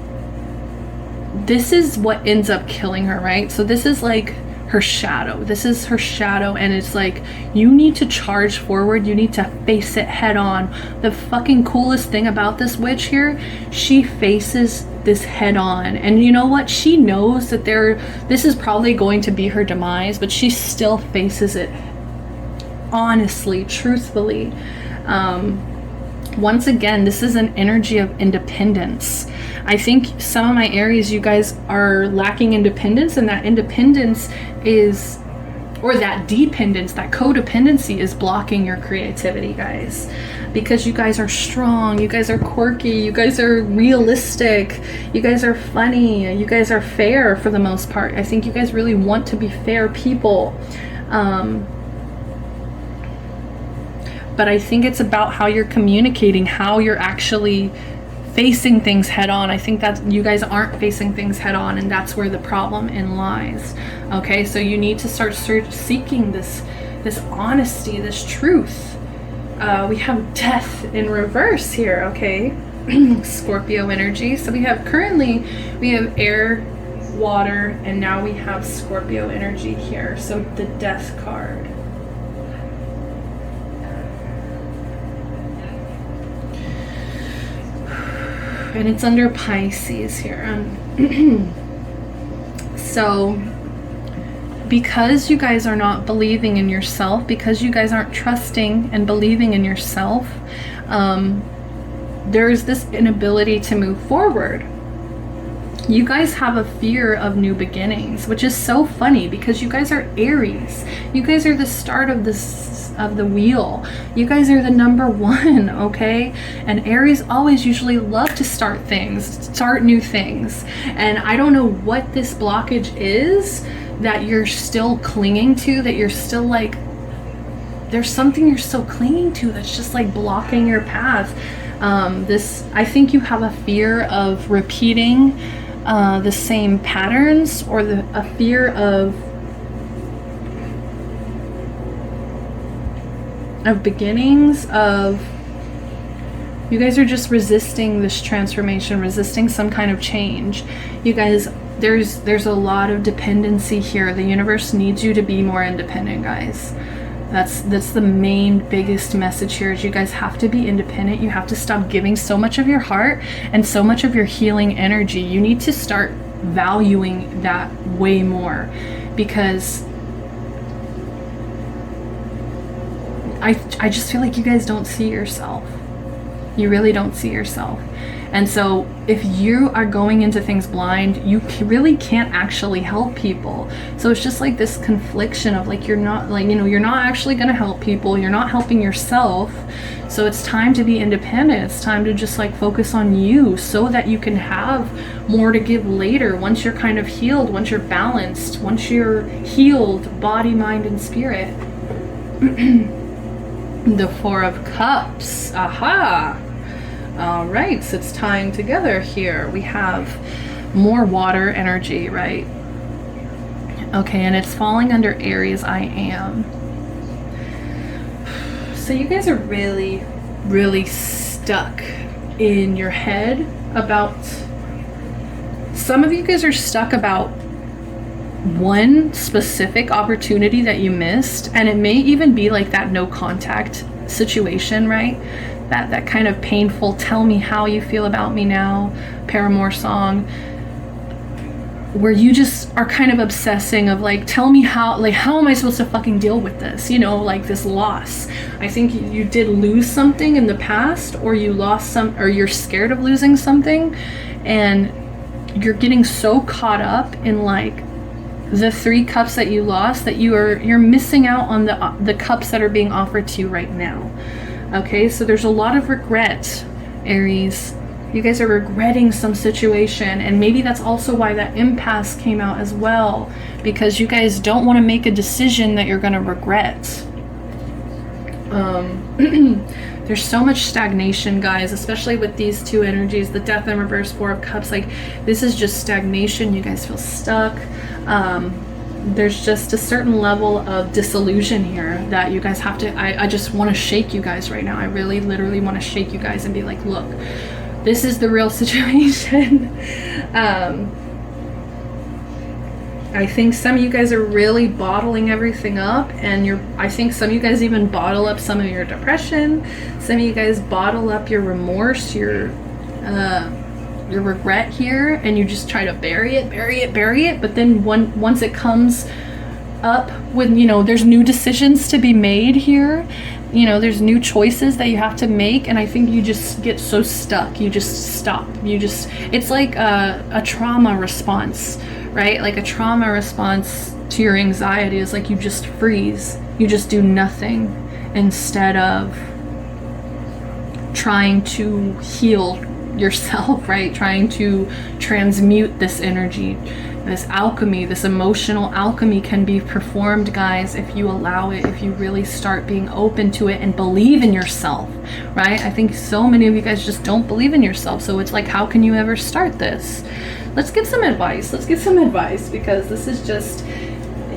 what ends up killing her, right? So this is like her shadow. This is her shadow, and it's like, you need to charge forward. You need to face it head on. The fucking coolest thing about this witch here, she faces this head on, and you know what? She knows that this is probably going to be her demise, but she still faces it honestly, truthfully. Once again, this is an energy of independence. I think some of my Aries, you guys are lacking independence, and that independence is, or that dependence, that codependency is blocking your creativity, guys. Because you guys are strong, you guys are quirky, you guys are realistic, you guys are funny, you guys are fair for the most part. I think you guys really want to be fair people. But I think it's about how you're communicating, how you're actually facing things head on. I think that you guys aren't facing things head on, and that's where the problem lies. Okay, so you need to start seeking this honesty, this truth. We have death in reverse here, okay? Scorpio energy. So we have air, water, and now we have Scorpio energy here. So the death card. And it's under Pisces here. So because you guys are not believing in yourself, because you guys aren't trusting and believing in yourself, there's this inability to move forward. You guys have a fear of new beginnings, which is so funny because you guys are Aries. You guys are the start of the wheel. You guys are the number one, okay? And Aries always usually love to start new things. And I don't know what this blockage is that you're still clinging to, that you're still like, there's something you're still clinging to that's just like blocking your path. I think you have a fear of repeating the same patterns, or a fear of beginnings, you guys are just resisting this transformation, resisting some kind of change. You guys, there's a lot of dependency here. The universe needs you to be more independent, guys. That's the main biggest message here, is you guys have to be independent. You have to stop giving so much of your heart and so much of your healing energy. You need to start valuing that way more, because I just feel like you guys don't see yourself. You really don't see yourself. And so if you are going into things blind, you really can't actually help people. So it's just like this confliction of like, you're not like, you know, you're not actually going to help people. You're not helping yourself. So it's time to be independent. It's time to just like focus on you so that you can have more to give later. Once you're kind of healed, once you're balanced, once you're healed, body, mind, and spirit. The Four of Cups. Aha. All right, so it's tying together here. We have more water energy, right? Okay, and it's falling under Aries I am. So you guys are really, really stuck in your head about, some of you guys are stuck about one specific opportunity that you missed, and it may even be like that no contact situation, right? That kind of painful, tell me how you feel about me now, Paramore song, where you just are kind of obsessing of like, tell me how, like, how am I supposed to fucking deal with this? You know, like this loss. I think you did lose something in the past, or you lost some, or you're scared of losing something, and you're getting so caught up in like the 3 cups that you lost that you're missing out on the cups that are being offered to you right now. Okay, so there's a lot of regret, Aries. You guys are regretting some situation, and maybe that's also why that impasse came out as well, because you guys don't want to make a decision that you're going to regret. There's so much stagnation, guys, especially with these 2 energies, the Death in reverse, 4 of Cups. Like, this is just stagnation. You guys feel stuck. There's just a certain level of disillusion here that you guys have to, I just want to shake you guys right now. I really literally want to shake you guys and be like, look, this is the real situation. I think some of you guys are really bottling everything up, and I think some of you guys even bottle up some of your depression. Some of you guys bottle up your remorse, your regret here, and you just try to bury it. But then once it comes up with, you know, there's new decisions to be made here, you know, there's new choices that you have to make, and I think you just get so stuck. You just stop. It's like a trauma response, right? Like a trauma response to your anxiety is like you just freeze. You just do nothing instead of trying to heal yourself, right? Trying to transmute this energy. This alchemy, this emotional alchemy can be performed, guys, if you allow it, if you really start being open to it and believe in yourself, right? I think so many of you guys just don't believe in yourself, so it's like, how can you ever start this? Let's get some advice. Let's get some advice, because this is just,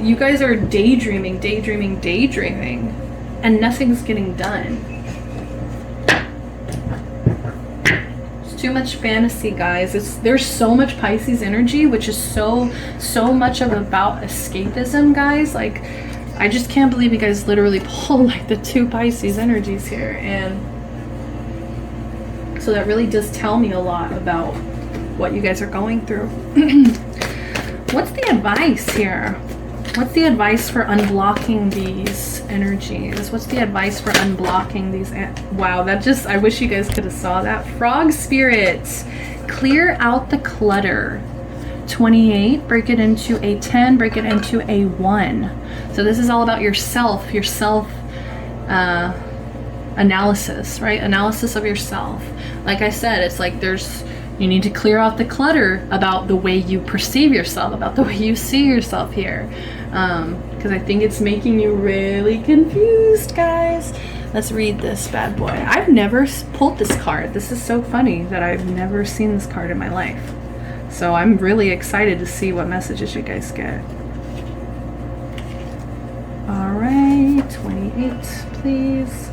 you guys are daydreaming, and nothing's getting done. Too much fantasy, guys. There's so much Pisces energy, which is so much of about escapism, guys. Like, I just can't believe you guys literally pull like the 2 Pisces energies here, and so that really does tell me a lot about what you guys are going through. What's the advice here? What's the advice for unblocking these energies? What's the advice for unblocking these? Wow, that just, I wish you guys could have saw that. Frog spirits, clear out the clutter. 28, break it into a 10, break it into a 1. So this is all about yourself analysis, right? Analysis of yourself. Like I said, it's like you need to clear out the clutter about the way you perceive yourself, about the way you see yourself here. Because I think it's making you really confused, guys. Let's read this bad boy. I've never pulled this card. This is so funny that I've never seen this card in my life. So I'm really excited to see what messages you guys get. All right, 28, please.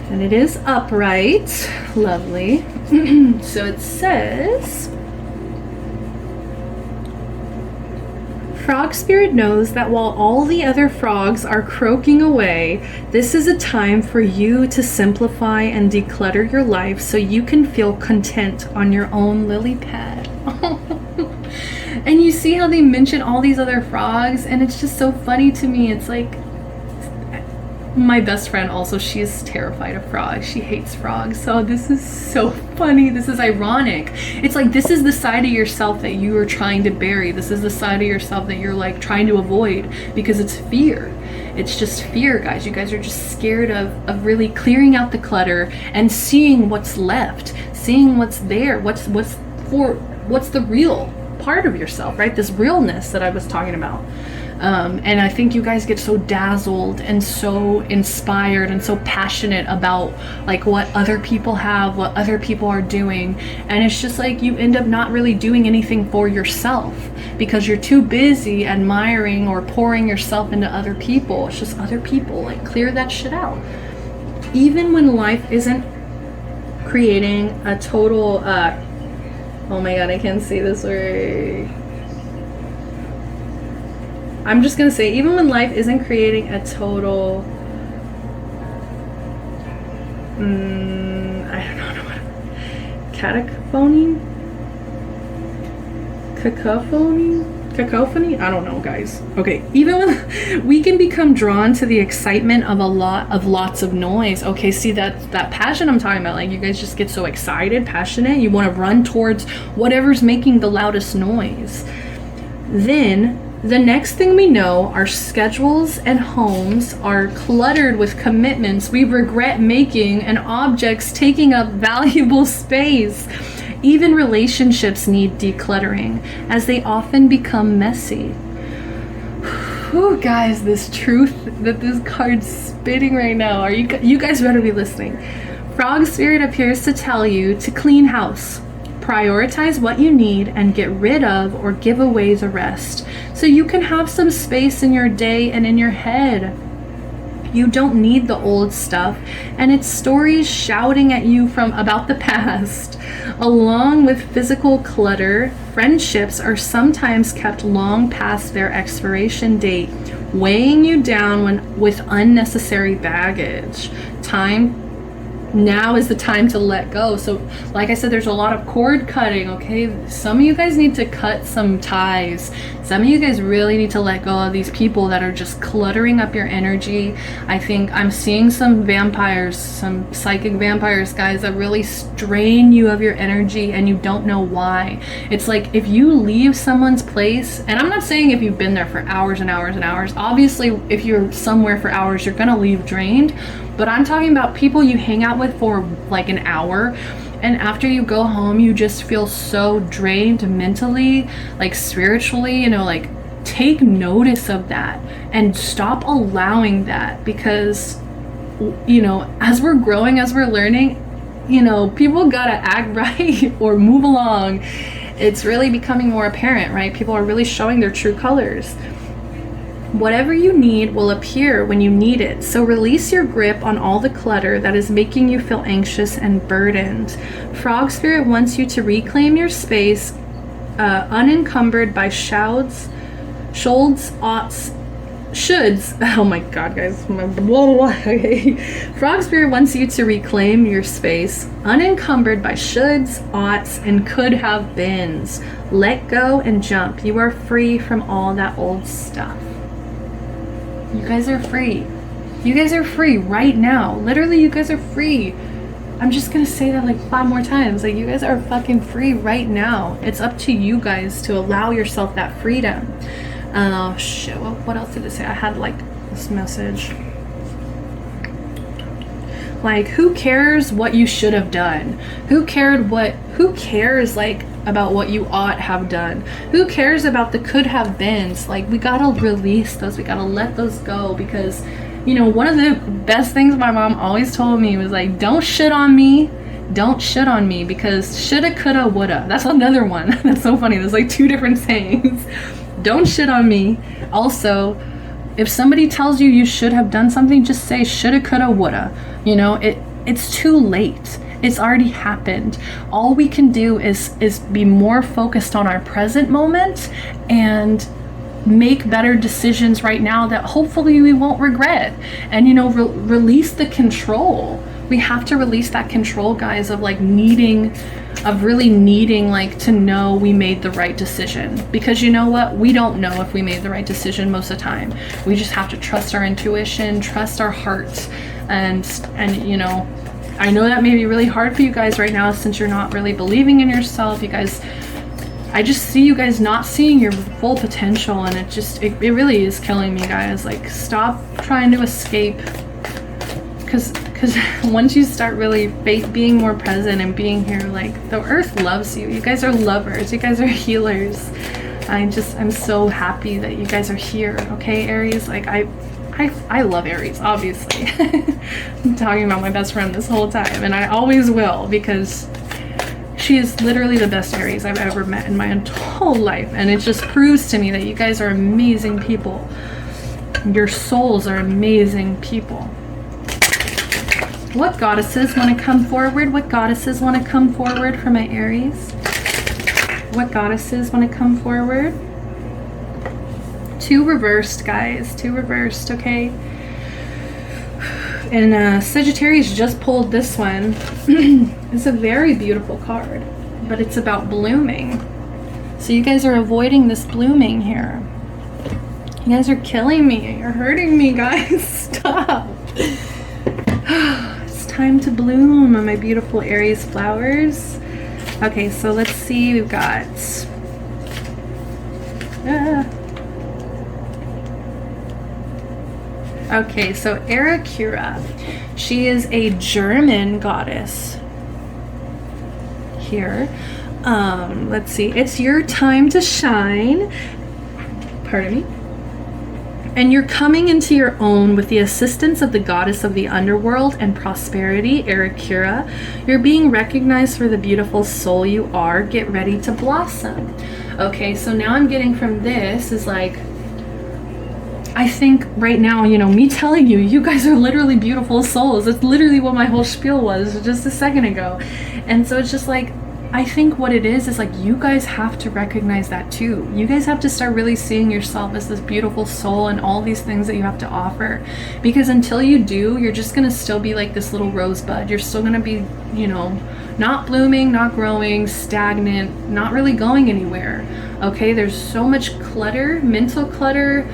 And it is upright. Lovely. So it says, Frog Spirit knows that while all the other frogs are croaking away, this is a time for you to simplify and declutter your life so you can feel content on your own lily pad. And you see how they mention all these other frogs, and it's just so funny to me. It's like, my best friend also, she's terrified of frogs. She hates frogs. So this is so funny. This is ironic. It's like, this is the side of yourself that you are trying to bury. This is the side of yourself that you're like trying to avoid, because it's fear. It's just fear, guys. You guys are just scared of really clearing out the clutter and seeing what's left, seeing what's there, what's the real part of yourself, right? This realness that I was talking about. And I think you guys get so dazzled and so inspired and so passionate about like what other people have, what other people are doing. And it's just like you end up not really doing anything for yourself because you're too busy admiring or pouring yourself into other people. It's just other people. Like, clear that shit out. Even when life isn't creating a total, oh my God, I can't say this word. I'm just gonna say, even when life isn't creating a total, I don't know what, cacophony? I don't know, guys. Okay, even when we can become drawn to the excitement of lots of noise. Okay, see that passion I'm talking about, like you guys just get so excited, passionate, you want to run towards whatever's making the loudest noise. Then the next thing we know, our schedules and homes are cluttered with commitments we regret making and objects taking up valuable space. Even relationships need decluttering, as they often become messy. Whew, guys, this truth that this card's spitting right now, you guys better be listening. Frog Spirit appears to tell you to clean house. Prioritize what you need and get rid of or give away the rest, so you can have some space in your day and in your head. You don't need the old stuff and its stories shouting at you about the past. Along with physical clutter, friendships are sometimes kept long past their expiration date, weighing you down with unnecessary baggage. Now is the time to let go. So like I said, there's a lot of cord cutting, okay? Some of you guys need to cut some ties. Some of you guys really need to let go of these people that are just cluttering up your energy. I think I'm seeing some vampires, some psychic vampires, guys, that really strain you of your energy and you don't know why. It's like, if you leave someone's place, and I'm not saying if you've been there for hours and hours and hours, obviously if you're somewhere for hours, you're gonna leave drained. But I'm talking about people you hang out with for like an hour, and after you go home, you just feel so drained mentally, like spiritually, you know, like take notice of that and stop allowing that, because, you know, as we're growing, as we're learning, you know, people gotta act right or move along. It's really becoming more apparent, right? People are really showing their true colors. Whatever you need will appear when you need it, so release your grip on all the clutter that is making you feel anxious and burdened. Frog Spirit wants you to reclaim your space unencumbered by shoulds, oughts, shoulds. Oh my God, guys. Okay. Frog Spirit wants you to reclaim your space unencumbered by shoulds, oughts, and could have beens. Let go and jump. You are free from all that old stuff. You guys are free. You guys are free right now. Literally, you guys are free. I'm just gonna say that like 5 more times. Like, you guys are fucking free right now. It's up to you guys to allow yourself that freedom. Shit, what else did it say? I had like this message. Like, who cares what you should have done? Who cares like about what you ought have done? Who cares about the could have beens? Like, we gotta release those. We gotta let those go, because, you know, one of the best things my mom always told me was like, don't shit on me. Don't shit on me, because shoulda, coulda, woulda. That's another one. That's so funny. There's like 2 different sayings. Don't shit on me. Also, if somebody tells you you should have done something, just say shoulda, coulda, woulda. You know, it's too late. It's already happened. All we can do is be more focused on our present moment and make better decisions right now that hopefully we won't regret. And, you know, release the control. we have to release that control, guys, of like really needing like to know we made the right decision. Because you know what? We don't know if we made the right decision most of the time. We just have to trust our intuition, trust our heart. And you know, I know that may be really hard for you guys right now since you're not really believing in yourself. You guys, I just see you guys not seeing your full potential, and it really is killing me, guys. Like, stop trying to escape, because once you start really being more present and being here, like, the earth loves you. You guys are lovers. You guys are healers. I'm so happy that you guys are here. Okay, Aries, like, I love Aries, obviously. I'm talking about my best friend this whole time, and I always will, because she is literally the best Aries I've ever met in my whole life. And it just proves to me that you guys are amazing people. Your souls are amazing people. What goddesses want to come forward? What goddesses want to come forward for my Aries? What goddesses want to come forward? 2 reversed, guys. 2 reversed, okay? And Sagittarius just pulled this one. It's a very beautiful card, but it's about blooming. So you guys are avoiding this blooming here. You guys are killing me. You're hurting me, guys. Stop. It's time to bloom, my beautiful Aries flowers. Okay, so let's see. We've got... Okay, so Arcana, she is a German goddess here. Let's see, it's your time to shine. Pardon me. And you're coming into your own with the assistance of the goddess of the underworld and prosperity, Arcana. You're being recognized for the beautiful soul you are. Get ready to blossom. Okay, so now I'm getting from this is like, I think right now, you know, me telling you, you guys are literally beautiful souls. It's literally what my whole spiel was just a second ago. And so it's just like, I think what it is like, you guys have to recognize that too. You guys have to start really seeing yourself as this beautiful soul and all these things that you have to offer. Because until you do, you're just going to still be like this little rosebud. You're still going to be, you know, not blooming, not growing, stagnant, not really going anywhere. Okay, there's so much clutter, mental clutter,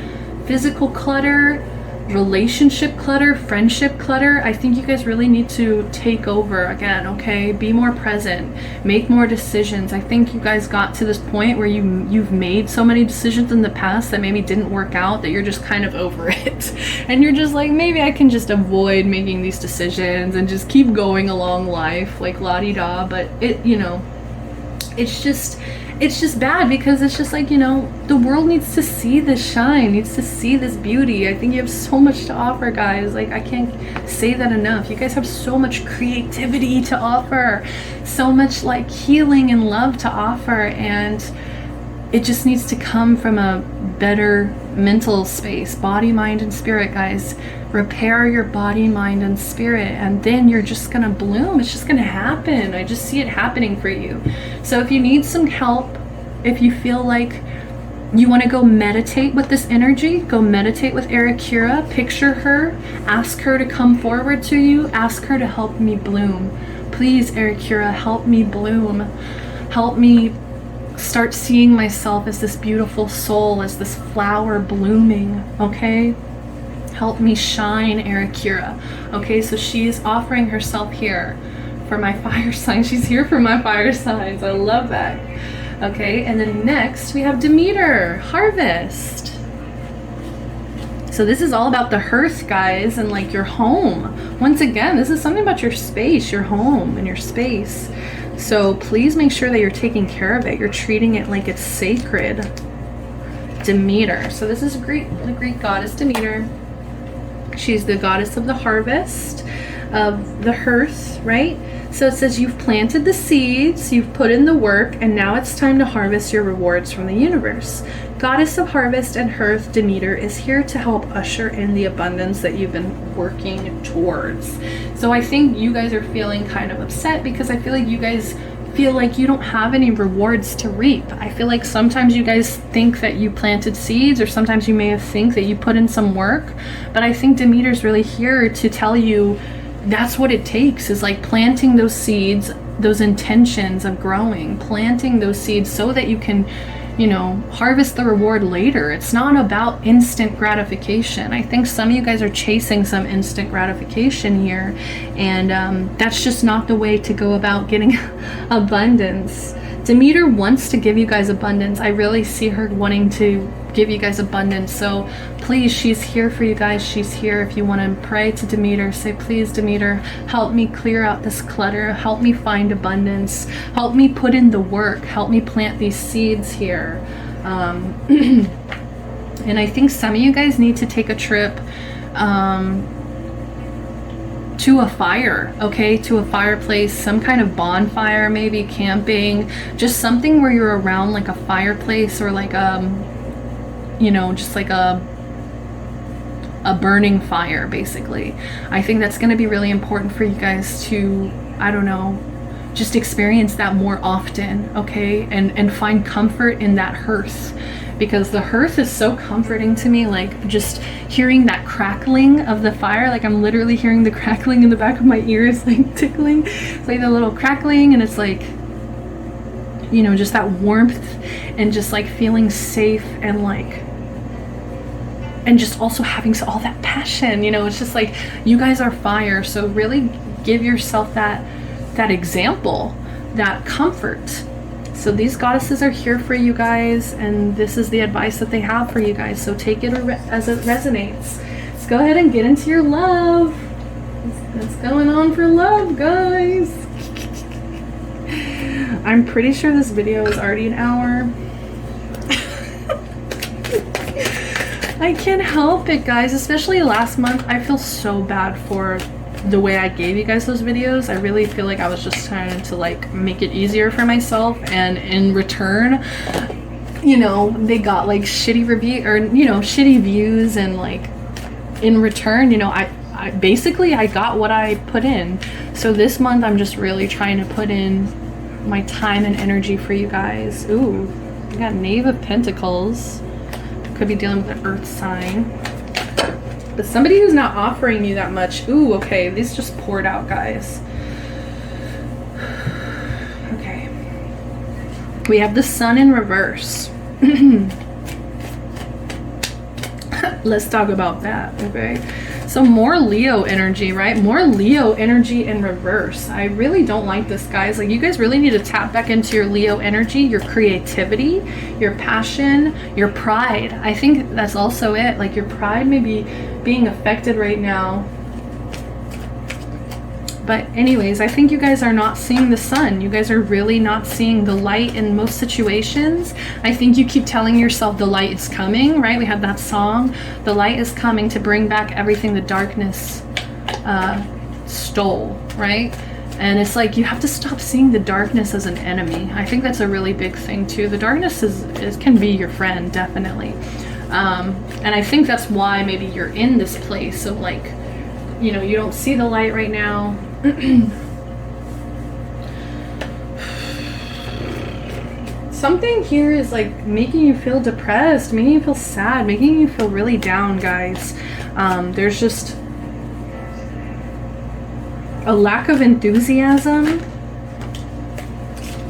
physical clutter, relationship clutter, friendship clutter. I think you guys really need to take over again, okay? Be more present, make more decisions. I think you guys got to this point where you've made so many decisions in the past that maybe didn't work out, that you're just kind of over it. And you're just like, maybe I can just avoid making these decisions and just keep going along life like la-di-da. But it, you know, it's just bad, because it's just like, you know, the world needs to see this shine, needs to see this beauty. I think you have so much to offer, guys. Like, I can't say that enough. You guys have so much creativity to offer, so much like healing and love to offer, and it just needs to come from a better mental space, body, mind, and spirit, guys. Repair your body, mind, and spirit, and then you're just gonna bloom. It's just gonna happen. I just see it happening for you. So if you need some help, if you feel like you want to go meditate with this energy, go meditate with Arcana. Picture her, ask her to come forward to you, ask her to help me bloom. Please, Arcana, help me bloom. Help me start seeing myself as this beautiful soul, as this flower blooming, okay? Help me shine, Arcana. Okay, so she's offering herself here for my fire signs. She's here for my fire signs. I love that. Okay, and then next we have Demeter, Harvest. So this is all about the hearth, guys, and like your home. Once again, this is something about your space, your home and your space. So please make sure that you're taking care of it. You're treating it like it's sacred. Demeter. So this is the Greek goddess Demeter. She's the goddess of the harvest, of the hearth, right? So it says you've planted the seeds, you've put in the work, and now it's time to harvest your rewards from the universe. Goddess of harvest and hearth, Demeter, is here to help usher in the abundance that you've been working towards. So I think you guys are feeling kind of upset, because I feel like you guys feel like you don't have any rewards to reap. I feel like sometimes you guys think that you planted seeds, or sometimes you may have think that you put in some work, but I think Demeter's really here to tell you that's what it takes, is like planting those seeds, those intentions of growing, planting those seeds so that you can, you know, harvest the reward later. It's not about instant gratification. I think some of you guys are chasing some instant gratification here, and that's just not the way to go about getting abundance. Demeter wants to give you guys abundance. I really see her wanting to give you guys abundance. So please, she's here for you guys. She's here. If you want to pray to Demeter, say, please, Demeter, help me clear out this clutter. Help me find abundance. Help me put in the work. Help me plant these seeds here. And I think some of you guys need to take a trip to a fire, okay, to a fireplace, some kind of bonfire, maybe camping, just something where you're around like a fireplace, or like you know, just like a burning fire, basically. I think that's going to be really important for you guys to, I don't know, just experience that more often, okay, and find comfort in that hearth, because the hearth is so comforting to me. Like, just hearing that crackling of the fire, like I'm literally hearing the crackling in the back of my ears, like tickling. It's like the little crackling, and it's like, you know, just that warmth, and just like feeling safe, and like, and just also having all that passion, you know. It's just like, you guys are fire, so really give yourself that example, that comfort. So these goddesses are here for you guys, and this is the advice that they have for you guys. So take it as it resonates. Let's go ahead and get into your love. What's going on for love, guys? I'm pretty sure this video is already an hour. I can't help it, guys. Especially last month, I feel so bad for the way I gave you guys those videos. I really feel like I was just trying to like make it easier for myself, and in return, you know, they got like shitty review, or, you know, shitty views, and like in return, you know, I basically I got what I put in. So this month I'm just really trying to put in my time and energy for you guys. Ooh, I got Knave of Pentacles. Could be dealing with an earth sign. But somebody who's not offering you that much. Ooh, okay, these just poured out, guys. Okay. We have the Sun in reverse. Let's talk about that, okay? So more Leo energy, right? More Leo energy in reverse. I really don't like this, guys. Like, you guys really need to tap back into your Leo energy, your creativity, your passion, your pride. I think that's also it. Like, your pride may be being affected right now. But anyways, I think you guys are not seeing the sun. You guys are really not seeing the light in most situations. I think you keep telling yourself the light is coming, right? We have that song, the light is coming to bring back everything the darkness stole, right? And it's like, you have to stop seeing the darkness as an enemy. I think that's a really big thing too. The darkness can be your friend, definitely. And I think that's why maybe you're in this place of like, you know, you don't see the light right now. Something here is like making you feel depressed, making you feel sad, making you feel really down, guys. There's just a lack of enthusiasm.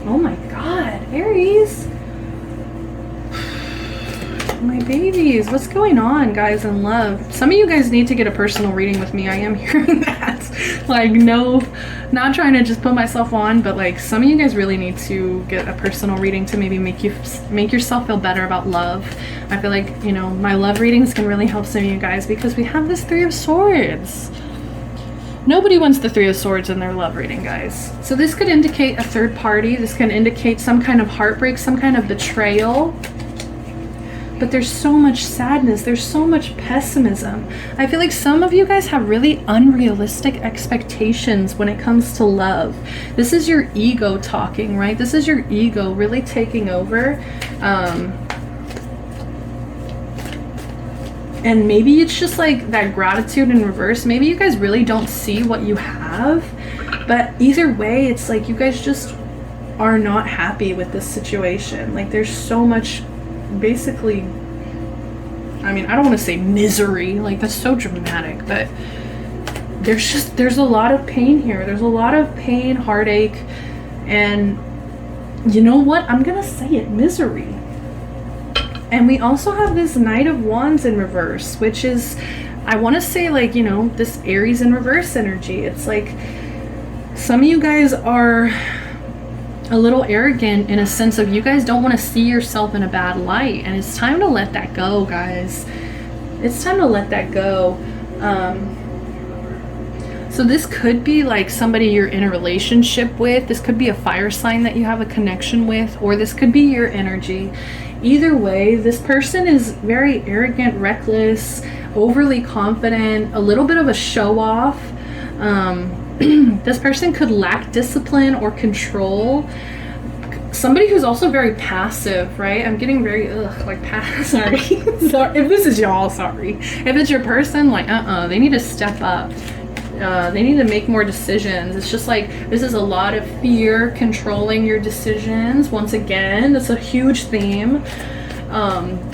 Oh my God, Aries. My babies, what's going on, guys, in love? Some of you guys need to get a personal reading with me. I am hearing that. Like, no, not trying to just put myself on, but like, some of you guys really need to get a personal reading to maybe make yourself feel better about love. I feel like, you know, my love readings can really help some of you guys, because we have this Three of Swords. Nobody wants the Three of Swords in their love reading, guys. So this could indicate a third party. This can indicate some kind of heartbreak, some kind of betrayal. But there's so much sadness, there's so much pessimism. I feel like some of you guys have really unrealistic expectations when it comes to love. This is your ego talking, right? This is your ego really taking over. And maybe it's just like that gratitude in reverse. Maybe you guys really don't see what you have. But either way, it's like you guys just are not happy with this situation. Like, there's so much, basically, I mean, I don't want to say misery, like that's so dramatic, but there's a lot of pain here. There's a lot of pain, heartache, and you know what? I'm gonna say it, misery. And we also have this Knight of Wands in reverse, which is, I want to say, like, you know, this Aries in reverse energy. It's like some of you guys are a little arrogant in a sense of you guys don't want to see yourself in a bad light, and it's time to let that go, guys. It's time to let that go. So this could be like somebody you're in a relationship with. This could be a fire sign that you have a connection with, or this could be your energy. Either way, this person is very arrogant, reckless, overly confident, a little bit of a show off. This person could lack discipline or control. Somebody who's also very passive, right? I'm getting very, like, sorry. Sorry. If this is y'all, sorry. If it's your person, like, they need to step up. They need to make more decisions. It's just like, this is a lot of fear controlling your decisions. Once again, that's a huge theme.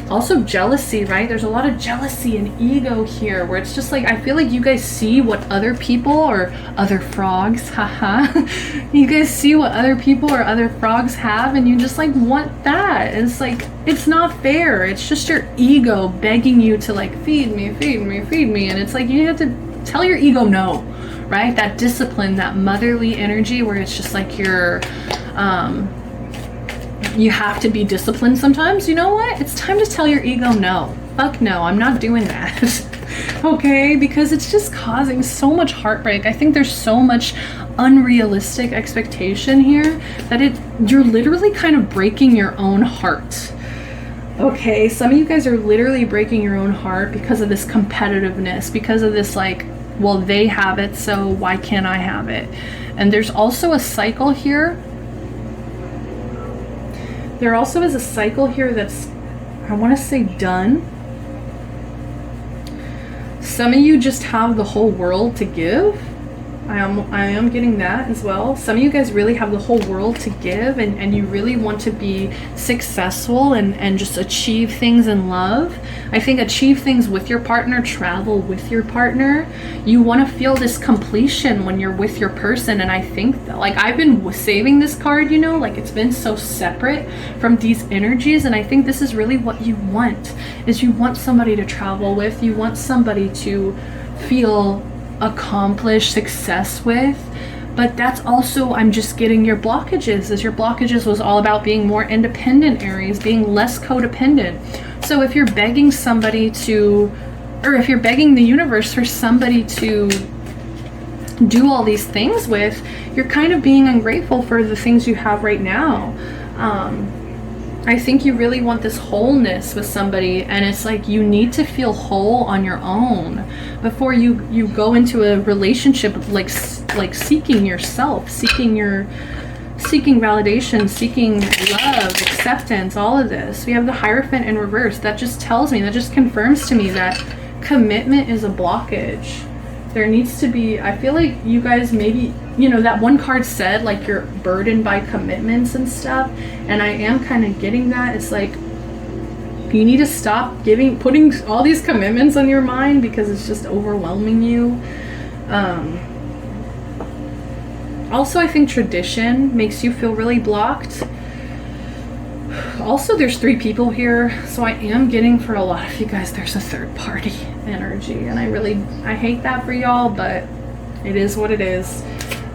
Also jealousy, right? There's a lot of jealousy and ego here, where it's just like, I feel like you guys see what other people or other frogs, haha, you guys see what other people or other frogs have, and you just like want that. And it's like, it's not fair. It's just your ego begging you to like, feed me, feed me, feed me. And it's like, you have to tell your ego no, right? That discipline, that motherly energy, where it's just like you're, you have to be disciplined sometimes. You know what? It's time to tell your ego no. Fuck no, I'm not doing that. Okay? Because it's just causing so much heartbreak. I think there's so much unrealistic expectation here that you're literally kind of breaking your own heart. Okay, some of you guys are literally breaking your own heart because of this competitiveness, because of this like, well, they have it, so why can't I have it? And there's also a cycle here. There also is a cycle here that's, I want to say, done. Some of you just have the whole world to give. I am getting that as well. Some of you guys really have the whole world to give, and you really want to be successful and just achieve things in love. I think achieve things with your partner, travel with your partner. You want to feel this completion when you're with your person. And I think that, like, I've been saving this card, you know, like it's been so separate from these energies. And I think this is really what you want, is you want somebody to travel with. You want somebody to feel accomplish success with. But that's also, I'm just getting your blockages, as your blockages was all about being more independent, Aries, being less codependent. So if you're begging somebody to, or if you're begging the universe for somebody to do all these things with, you're kind of being ungrateful for the things you have right now. I think you really want this wholeness with somebody, and it's like you need to feel whole on your own before you go into a relationship, like seeking yourself, seeking validation, seeking love, acceptance, all of this. We have the Hierophant in reverse. That just tells me, that just confirms to me that commitment is a blockage. There needs to be, I feel like you guys maybe, you know, that one card said like you're burdened by commitments and stuff, and I am kind of getting that. It's like you need to stop putting all these commitments on your mind, because it's just overwhelming you. Also, I think tradition makes you feel really blocked. Also, there's 3 people here, so I am getting, for a lot of you guys, there's a third party energy, and I hate that for y'all, but it is what it is.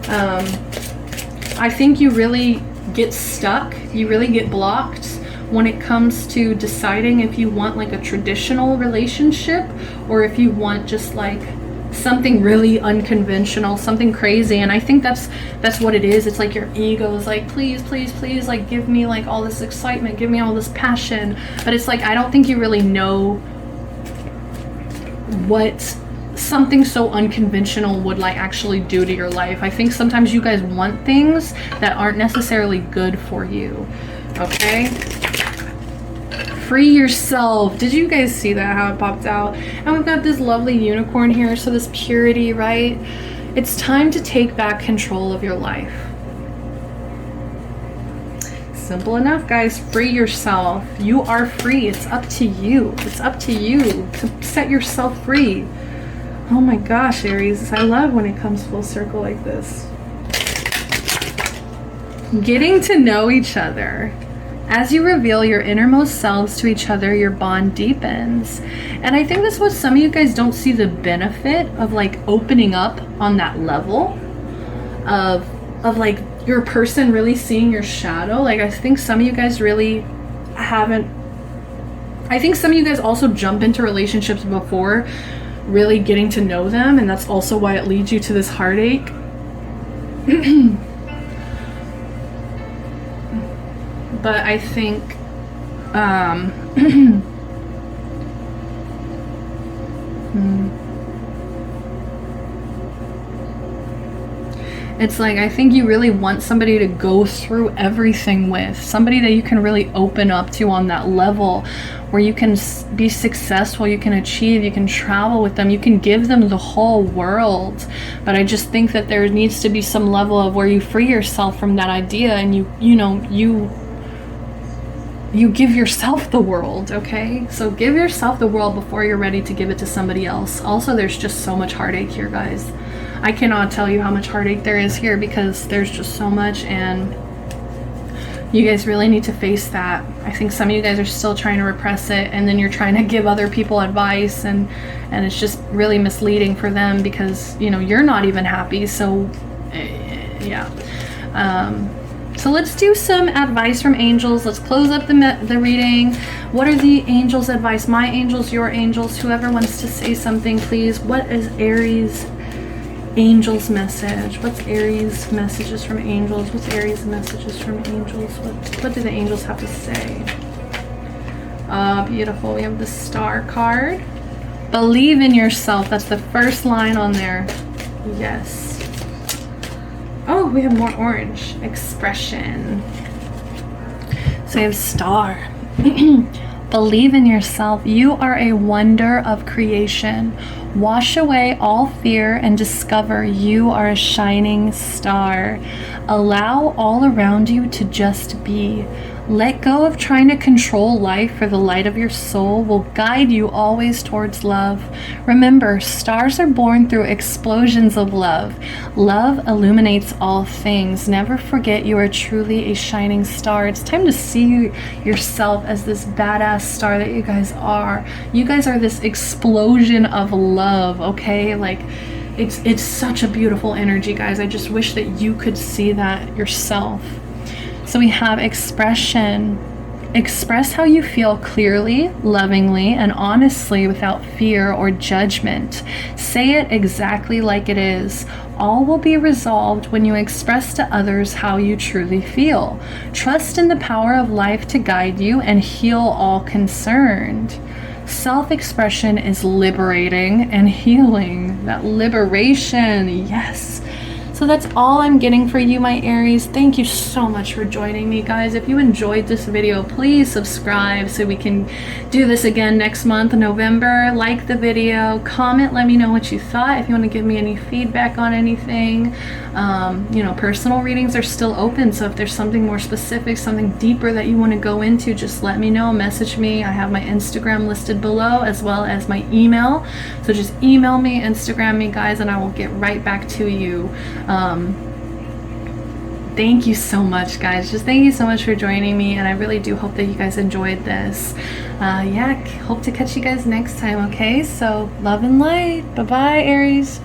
I think you really get stuck, you really get blocked when it comes to deciding if you want like a traditional relationship, or if you want just like something really unconventional, something crazy. And I think that's what it is. It's like your ego is like, please, please, please, like give me like all this excitement, give me all this passion. But it's like, I don't think you really know what something so unconventional would like actually do to your life. I think sometimes you guys want things that aren't necessarily good for you. Okay? Free yourself. Did you guys see that, how it popped out? And we've got this lovely unicorn here, so this purity, right? It's time to take back control of your life. Simple enough, guys. Free yourself. You are free. It's up to you. It's up to you to set yourself free. Oh my gosh, Aries, I love when it comes full circle like this. Getting to know each other. As you reveal your innermost selves to each other, your bond deepens. And I think that's what some of you guys don't see the benefit of, like, opening up on that level of like your person really seeing your shadow. Like, I think some of you guys really haven't, I think some of you guys also jump into relationships before really getting to know them, and that's also why it leads you to this heartache. But I think it's like, I think you really want somebody to go through everything with, somebody that you can really open up to on that level where you can be successful, you can achieve, you can travel with them, you can give them the whole world. But I just think that there needs to be some level of where you free yourself from that idea, and you give yourself the world, okay? So give yourself the world before you're ready to give it to somebody else. Also, there's just so much heartache here, guys. I cannot tell you how much heartache there is here, because there's just so much, and you guys really need to face that. I think some of you guys are still trying to repress it, and then you're trying to give other people advice, and it's just really misleading for them, because, you know, you're not even happy. So yeah. So let's do some advice from angels. Let's close up the reading. What are the angels' advice? My angels, your angels, whoever wants to say something, please. What is Aries angels' message? What's Aries' messages from angels? What's Aries' messages from angels? What do the angels have to say? Beautiful. We have the Star card. Believe in yourself. That's the first line on there. Yes. Oh, we have more orange. Expression. So we have Star. Believe in yourself. You are a wonder of creation. Wash away all fear and discover you are a shining star. Allow all around you to just be. Let go of trying to control life, for the light of your soul will guide you always towards love. Remember, stars are born through explosions of love. Love illuminates all things. Never forget you are truly a shining star. It's time to see yourself as this badass star that you guys are. You guys are this explosion of love, okay? Like, it's such a beautiful energy, guys. I just wish that you could see that yourself. So we have expression. Express how you feel clearly, lovingly, and honestly without fear or judgment. Say it exactly like it is. All will be resolved when you express to others how you truly feel. Trust in the power of life to guide you and heal all concerned. Self-expression is liberating and healing. That liberation, yes. So that's all I'm getting for you, my Aries. Thank you so much for joining me, guys. If you enjoyed this video, please subscribe so we can do this again next month, November. Like the video, comment, let me know what you thought. If you want to give me any feedback on anything, you know, personal readings are still open. So if there's something more specific, something deeper that you want to go into, just let me know, message me. I have my Instagram listed below, as well as my email. So just email me, Instagram me, guys, and I will get right back to you. Thank you so much, guys. Just thank you so much for joining me, and I really do hope that you guys enjoyed this. Yeah, hope to catch you guys next time, okay? So love and light. Bye-bye, Aries.